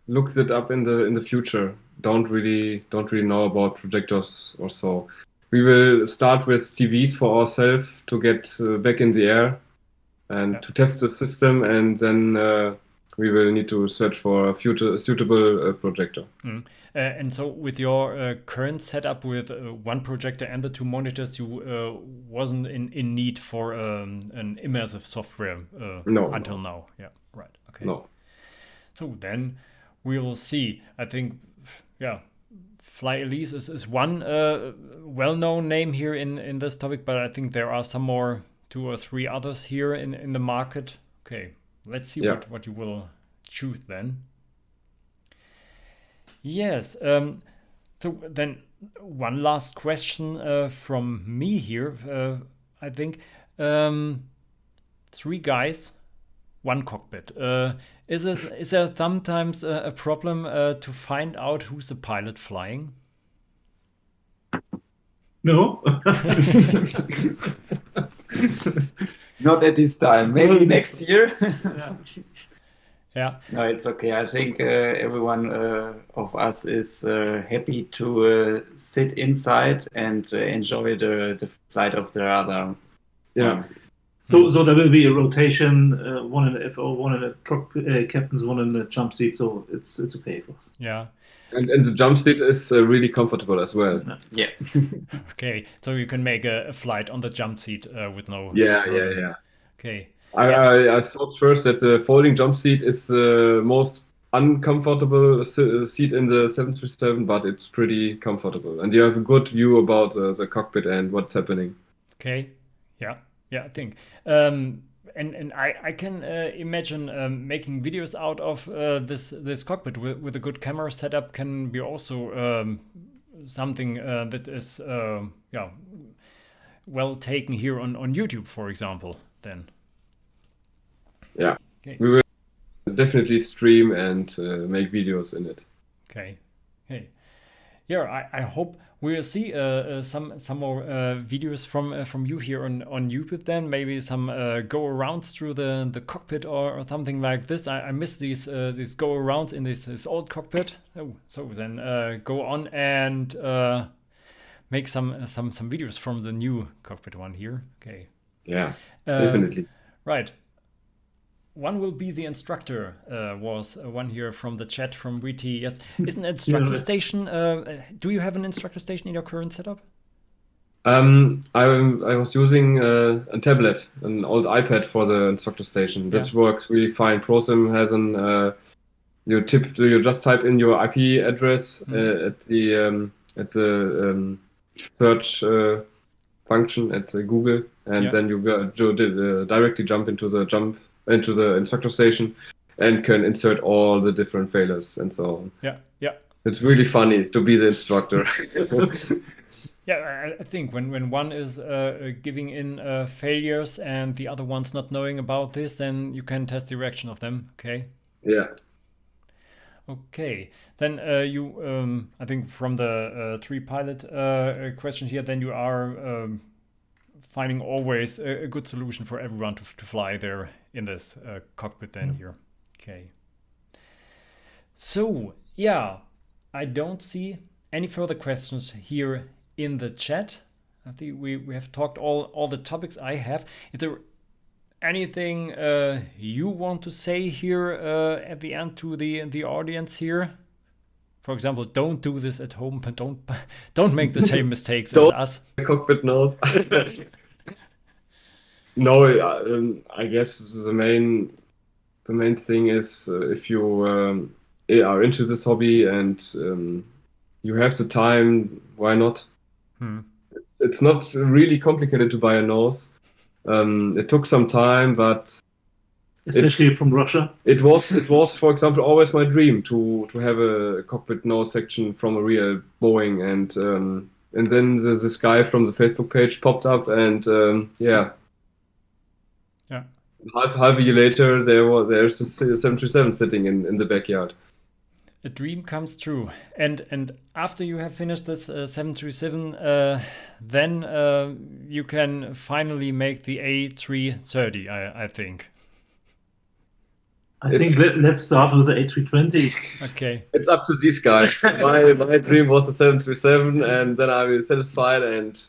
[SPEAKER 3] look that up in the future. Don't really know about projectors or so. We will start with TVs for ourselves to get back in the air and to test the system, and then we will need to search for a suitable projector.
[SPEAKER 1] And so with your current setup with one projector and the two monitors, you wasn't in need for an immersive software until now. Yeah, right. Okay.
[SPEAKER 3] No.
[SPEAKER 1] So then we will see. I think, Fly Elise is one well-known name here in this topic, but I think there are some more, 2 or 3 others here in the market. Okay, let's see what you will choose then. Yes. So then one last question from me here. I think 3 guys, 1 cockpit. Is there sometimes a problem to find out who's the pilot flying?
[SPEAKER 2] No.
[SPEAKER 4] Not at this time. Maybe next year.
[SPEAKER 1] Yeah.
[SPEAKER 4] No, it's okay. I think everyone of us is happy to sit inside and enjoy the flight of the other.
[SPEAKER 3] Yeah.
[SPEAKER 2] So there will be a rotation, one in the FO, one in the cockpit, captains, one in the jump seat. So it's okay for us.
[SPEAKER 1] Yeah.
[SPEAKER 3] And the jump seat is really comfortable as well.
[SPEAKER 4] Yeah.
[SPEAKER 1] Okay. So you can make a flight on the jump seat with no
[SPEAKER 3] Yeah,
[SPEAKER 1] problem.
[SPEAKER 3] yeah.
[SPEAKER 1] Okay.
[SPEAKER 3] I thought first that the folding jump seat is the most uncomfortable seat in the 737, but it's pretty comfortable. And you have a good view about the cockpit and what's happening.
[SPEAKER 1] Okay. Yeah, I think. And I can imagine making videos out of this cockpit with a good camera setup can be also something that is well taken here on YouTube, for example. Then.
[SPEAKER 3] Yeah,
[SPEAKER 1] Okay.
[SPEAKER 3] we will definitely stream and make videos in it.
[SPEAKER 1] Okay. Hey. Yeah, I hope we'll see some more videos from you here on YouTube. Then maybe some go arounds through the cockpit or something like this. I miss these go arounds in this old cockpit. Oh, so then go on and make some videos from the new cockpit one here. Okay.
[SPEAKER 3] Yeah, definitely.
[SPEAKER 1] Right. One will be the instructor, was one here from the chat from WT. Yes, is an instructor station. Do you have an instructor station in your current setup?
[SPEAKER 3] I was using a tablet, an old iPad for the instructor station. That works really fine. ProSim has an you just type in your IP address at the search function at Google, and then you directly jump into the instructor station and can insert all the different failures and so on.
[SPEAKER 1] Yeah.
[SPEAKER 3] It's really funny to be the instructor.
[SPEAKER 1] Yeah, I think when one is giving in failures and the other one's not knowing about this, then you can test the reaction of them. Okay.
[SPEAKER 3] Yeah.
[SPEAKER 1] Okay. Then you, I think from the tree pilot question here, then you are finding always a good solution for everyone to fly there in this cockpit then here. Okay. So, yeah, I don't see any further questions here in the chat. I think we have talked all the topics I have. Is there anything you want to say here at the end to the audience here? For example, don't do this at home, but don't make the same mistakes as us.
[SPEAKER 3] The cockpit knows. No, I guess the main thing is if you are into this hobby and you have the time, why not? It's not really complicated to buy a nose. It took some time, but
[SPEAKER 2] especially from Russia.
[SPEAKER 3] It was, for example, always my dream to have a cockpit nose section from a real Boeing, and then this guy from the Facebook page popped up, and half a year later, there's a 737 sitting in the backyard.
[SPEAKER 1] A dream comes true. And after you have finished this 737, then you can finally make the A330, I think.
[SPEAKER 2] I think let's start with the A320.
[SPEAKER 1] Okay.
[SPEAKER 3] It's up to these guys. My dream was the 737, and then I will be satisfied, and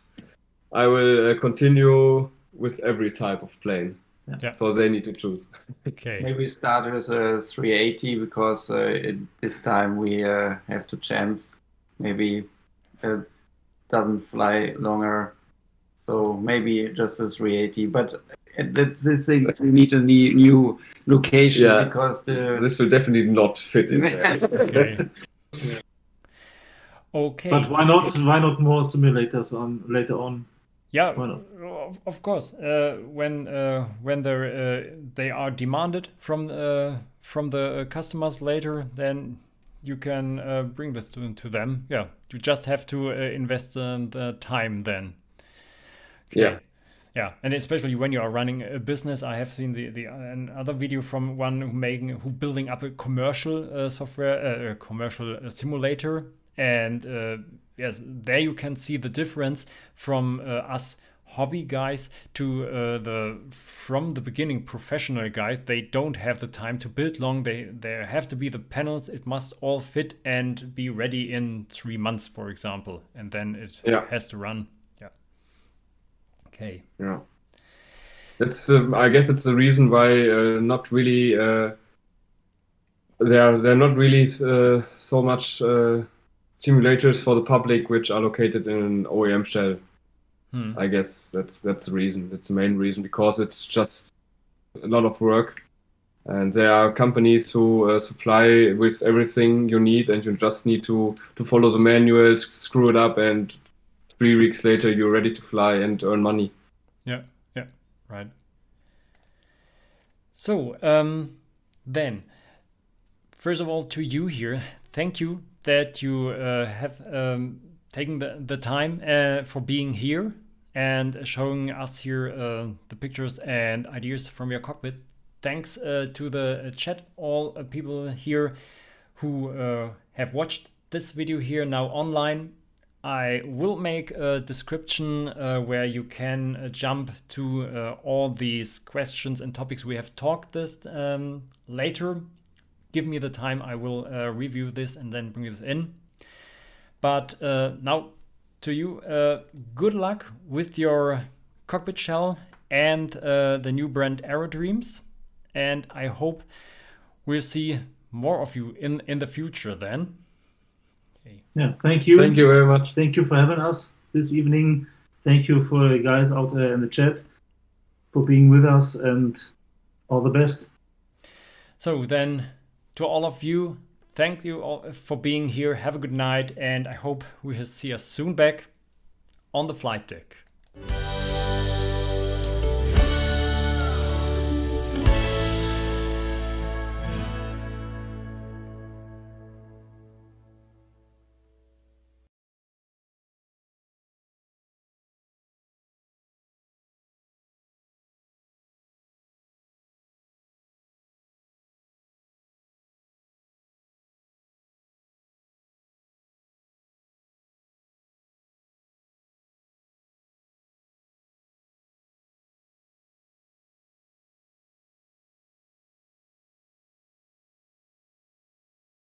[SPEAKER 3] I will continue with every type of plane.
[SPEAKER 1] Yeah.
[SPEAKER 3] So they need to choose.
[SPEAKER 1] Okay.
[SPEAKER 4] Maybe start with a 380 because this time we have the chance. Maybe it doesn't fly longer. So maybe just a 380. But that's the thing. We need a new location because
[SPEAKER 3] this will definitely not fit in there.
[SPEAKER 1] Okay. Okay.
[SPEAKER 2] But why not more simulators later on?
[SPEAKER 1] Yeah, of course. When they are demanded from the customers later, then you can bring this to them. Yeah, you just have to invest the time then. Okay. Yeah, and especially when you are running a business, I have seen another video from one who building up a commercial software, a commercial simulator, and yes, there you can see the difference from us hobby guys to the from the beginning professional guys. They don't have the time to build long. There have to be the panels. It must all fit and be ready in 3 months, for example, and then it has to run. Yeah. Okay.
[SPEAKER 3] Yeah. It's I guess it's the reason why not really they're not really so much simulators for the public which are located in an OEM shell. I guess that's the reason. That's the main reason, because it's just a lot of work, and there are companies who supply with everything you need, and you just need to follow the manuals, screw it up, and 3 weeks later you're ready to fly and earn money.
[SPEAKER 1] Yeah, right. So then, first of all, to you here, thank you that you have taken the time for being here and showing us here the pictures and ideas from your cockpit. Thanks to the chat, all people here who have watched this video here now online. I will make a description where you can jump to all these questions and topics we have talked this later. Give me the time, I will review this and then bring this in. But now to you, good luck with your cockpit shell and the new brand Aerodreams. And I hope we'll see more of you in the future then. Okay.
[SPEAKER 2] Yeah, thank you.
[SPEAKER 3] Thank you very much.
[SPEAKER 2] Thank you for having us this evening. Thank you for the guys out there in the chat for being with us, and all the best.
[SPEAKER 1] So then, to all of you, thank you all for being here. Have a good night, and I hope we will see us soon back on the flight deck.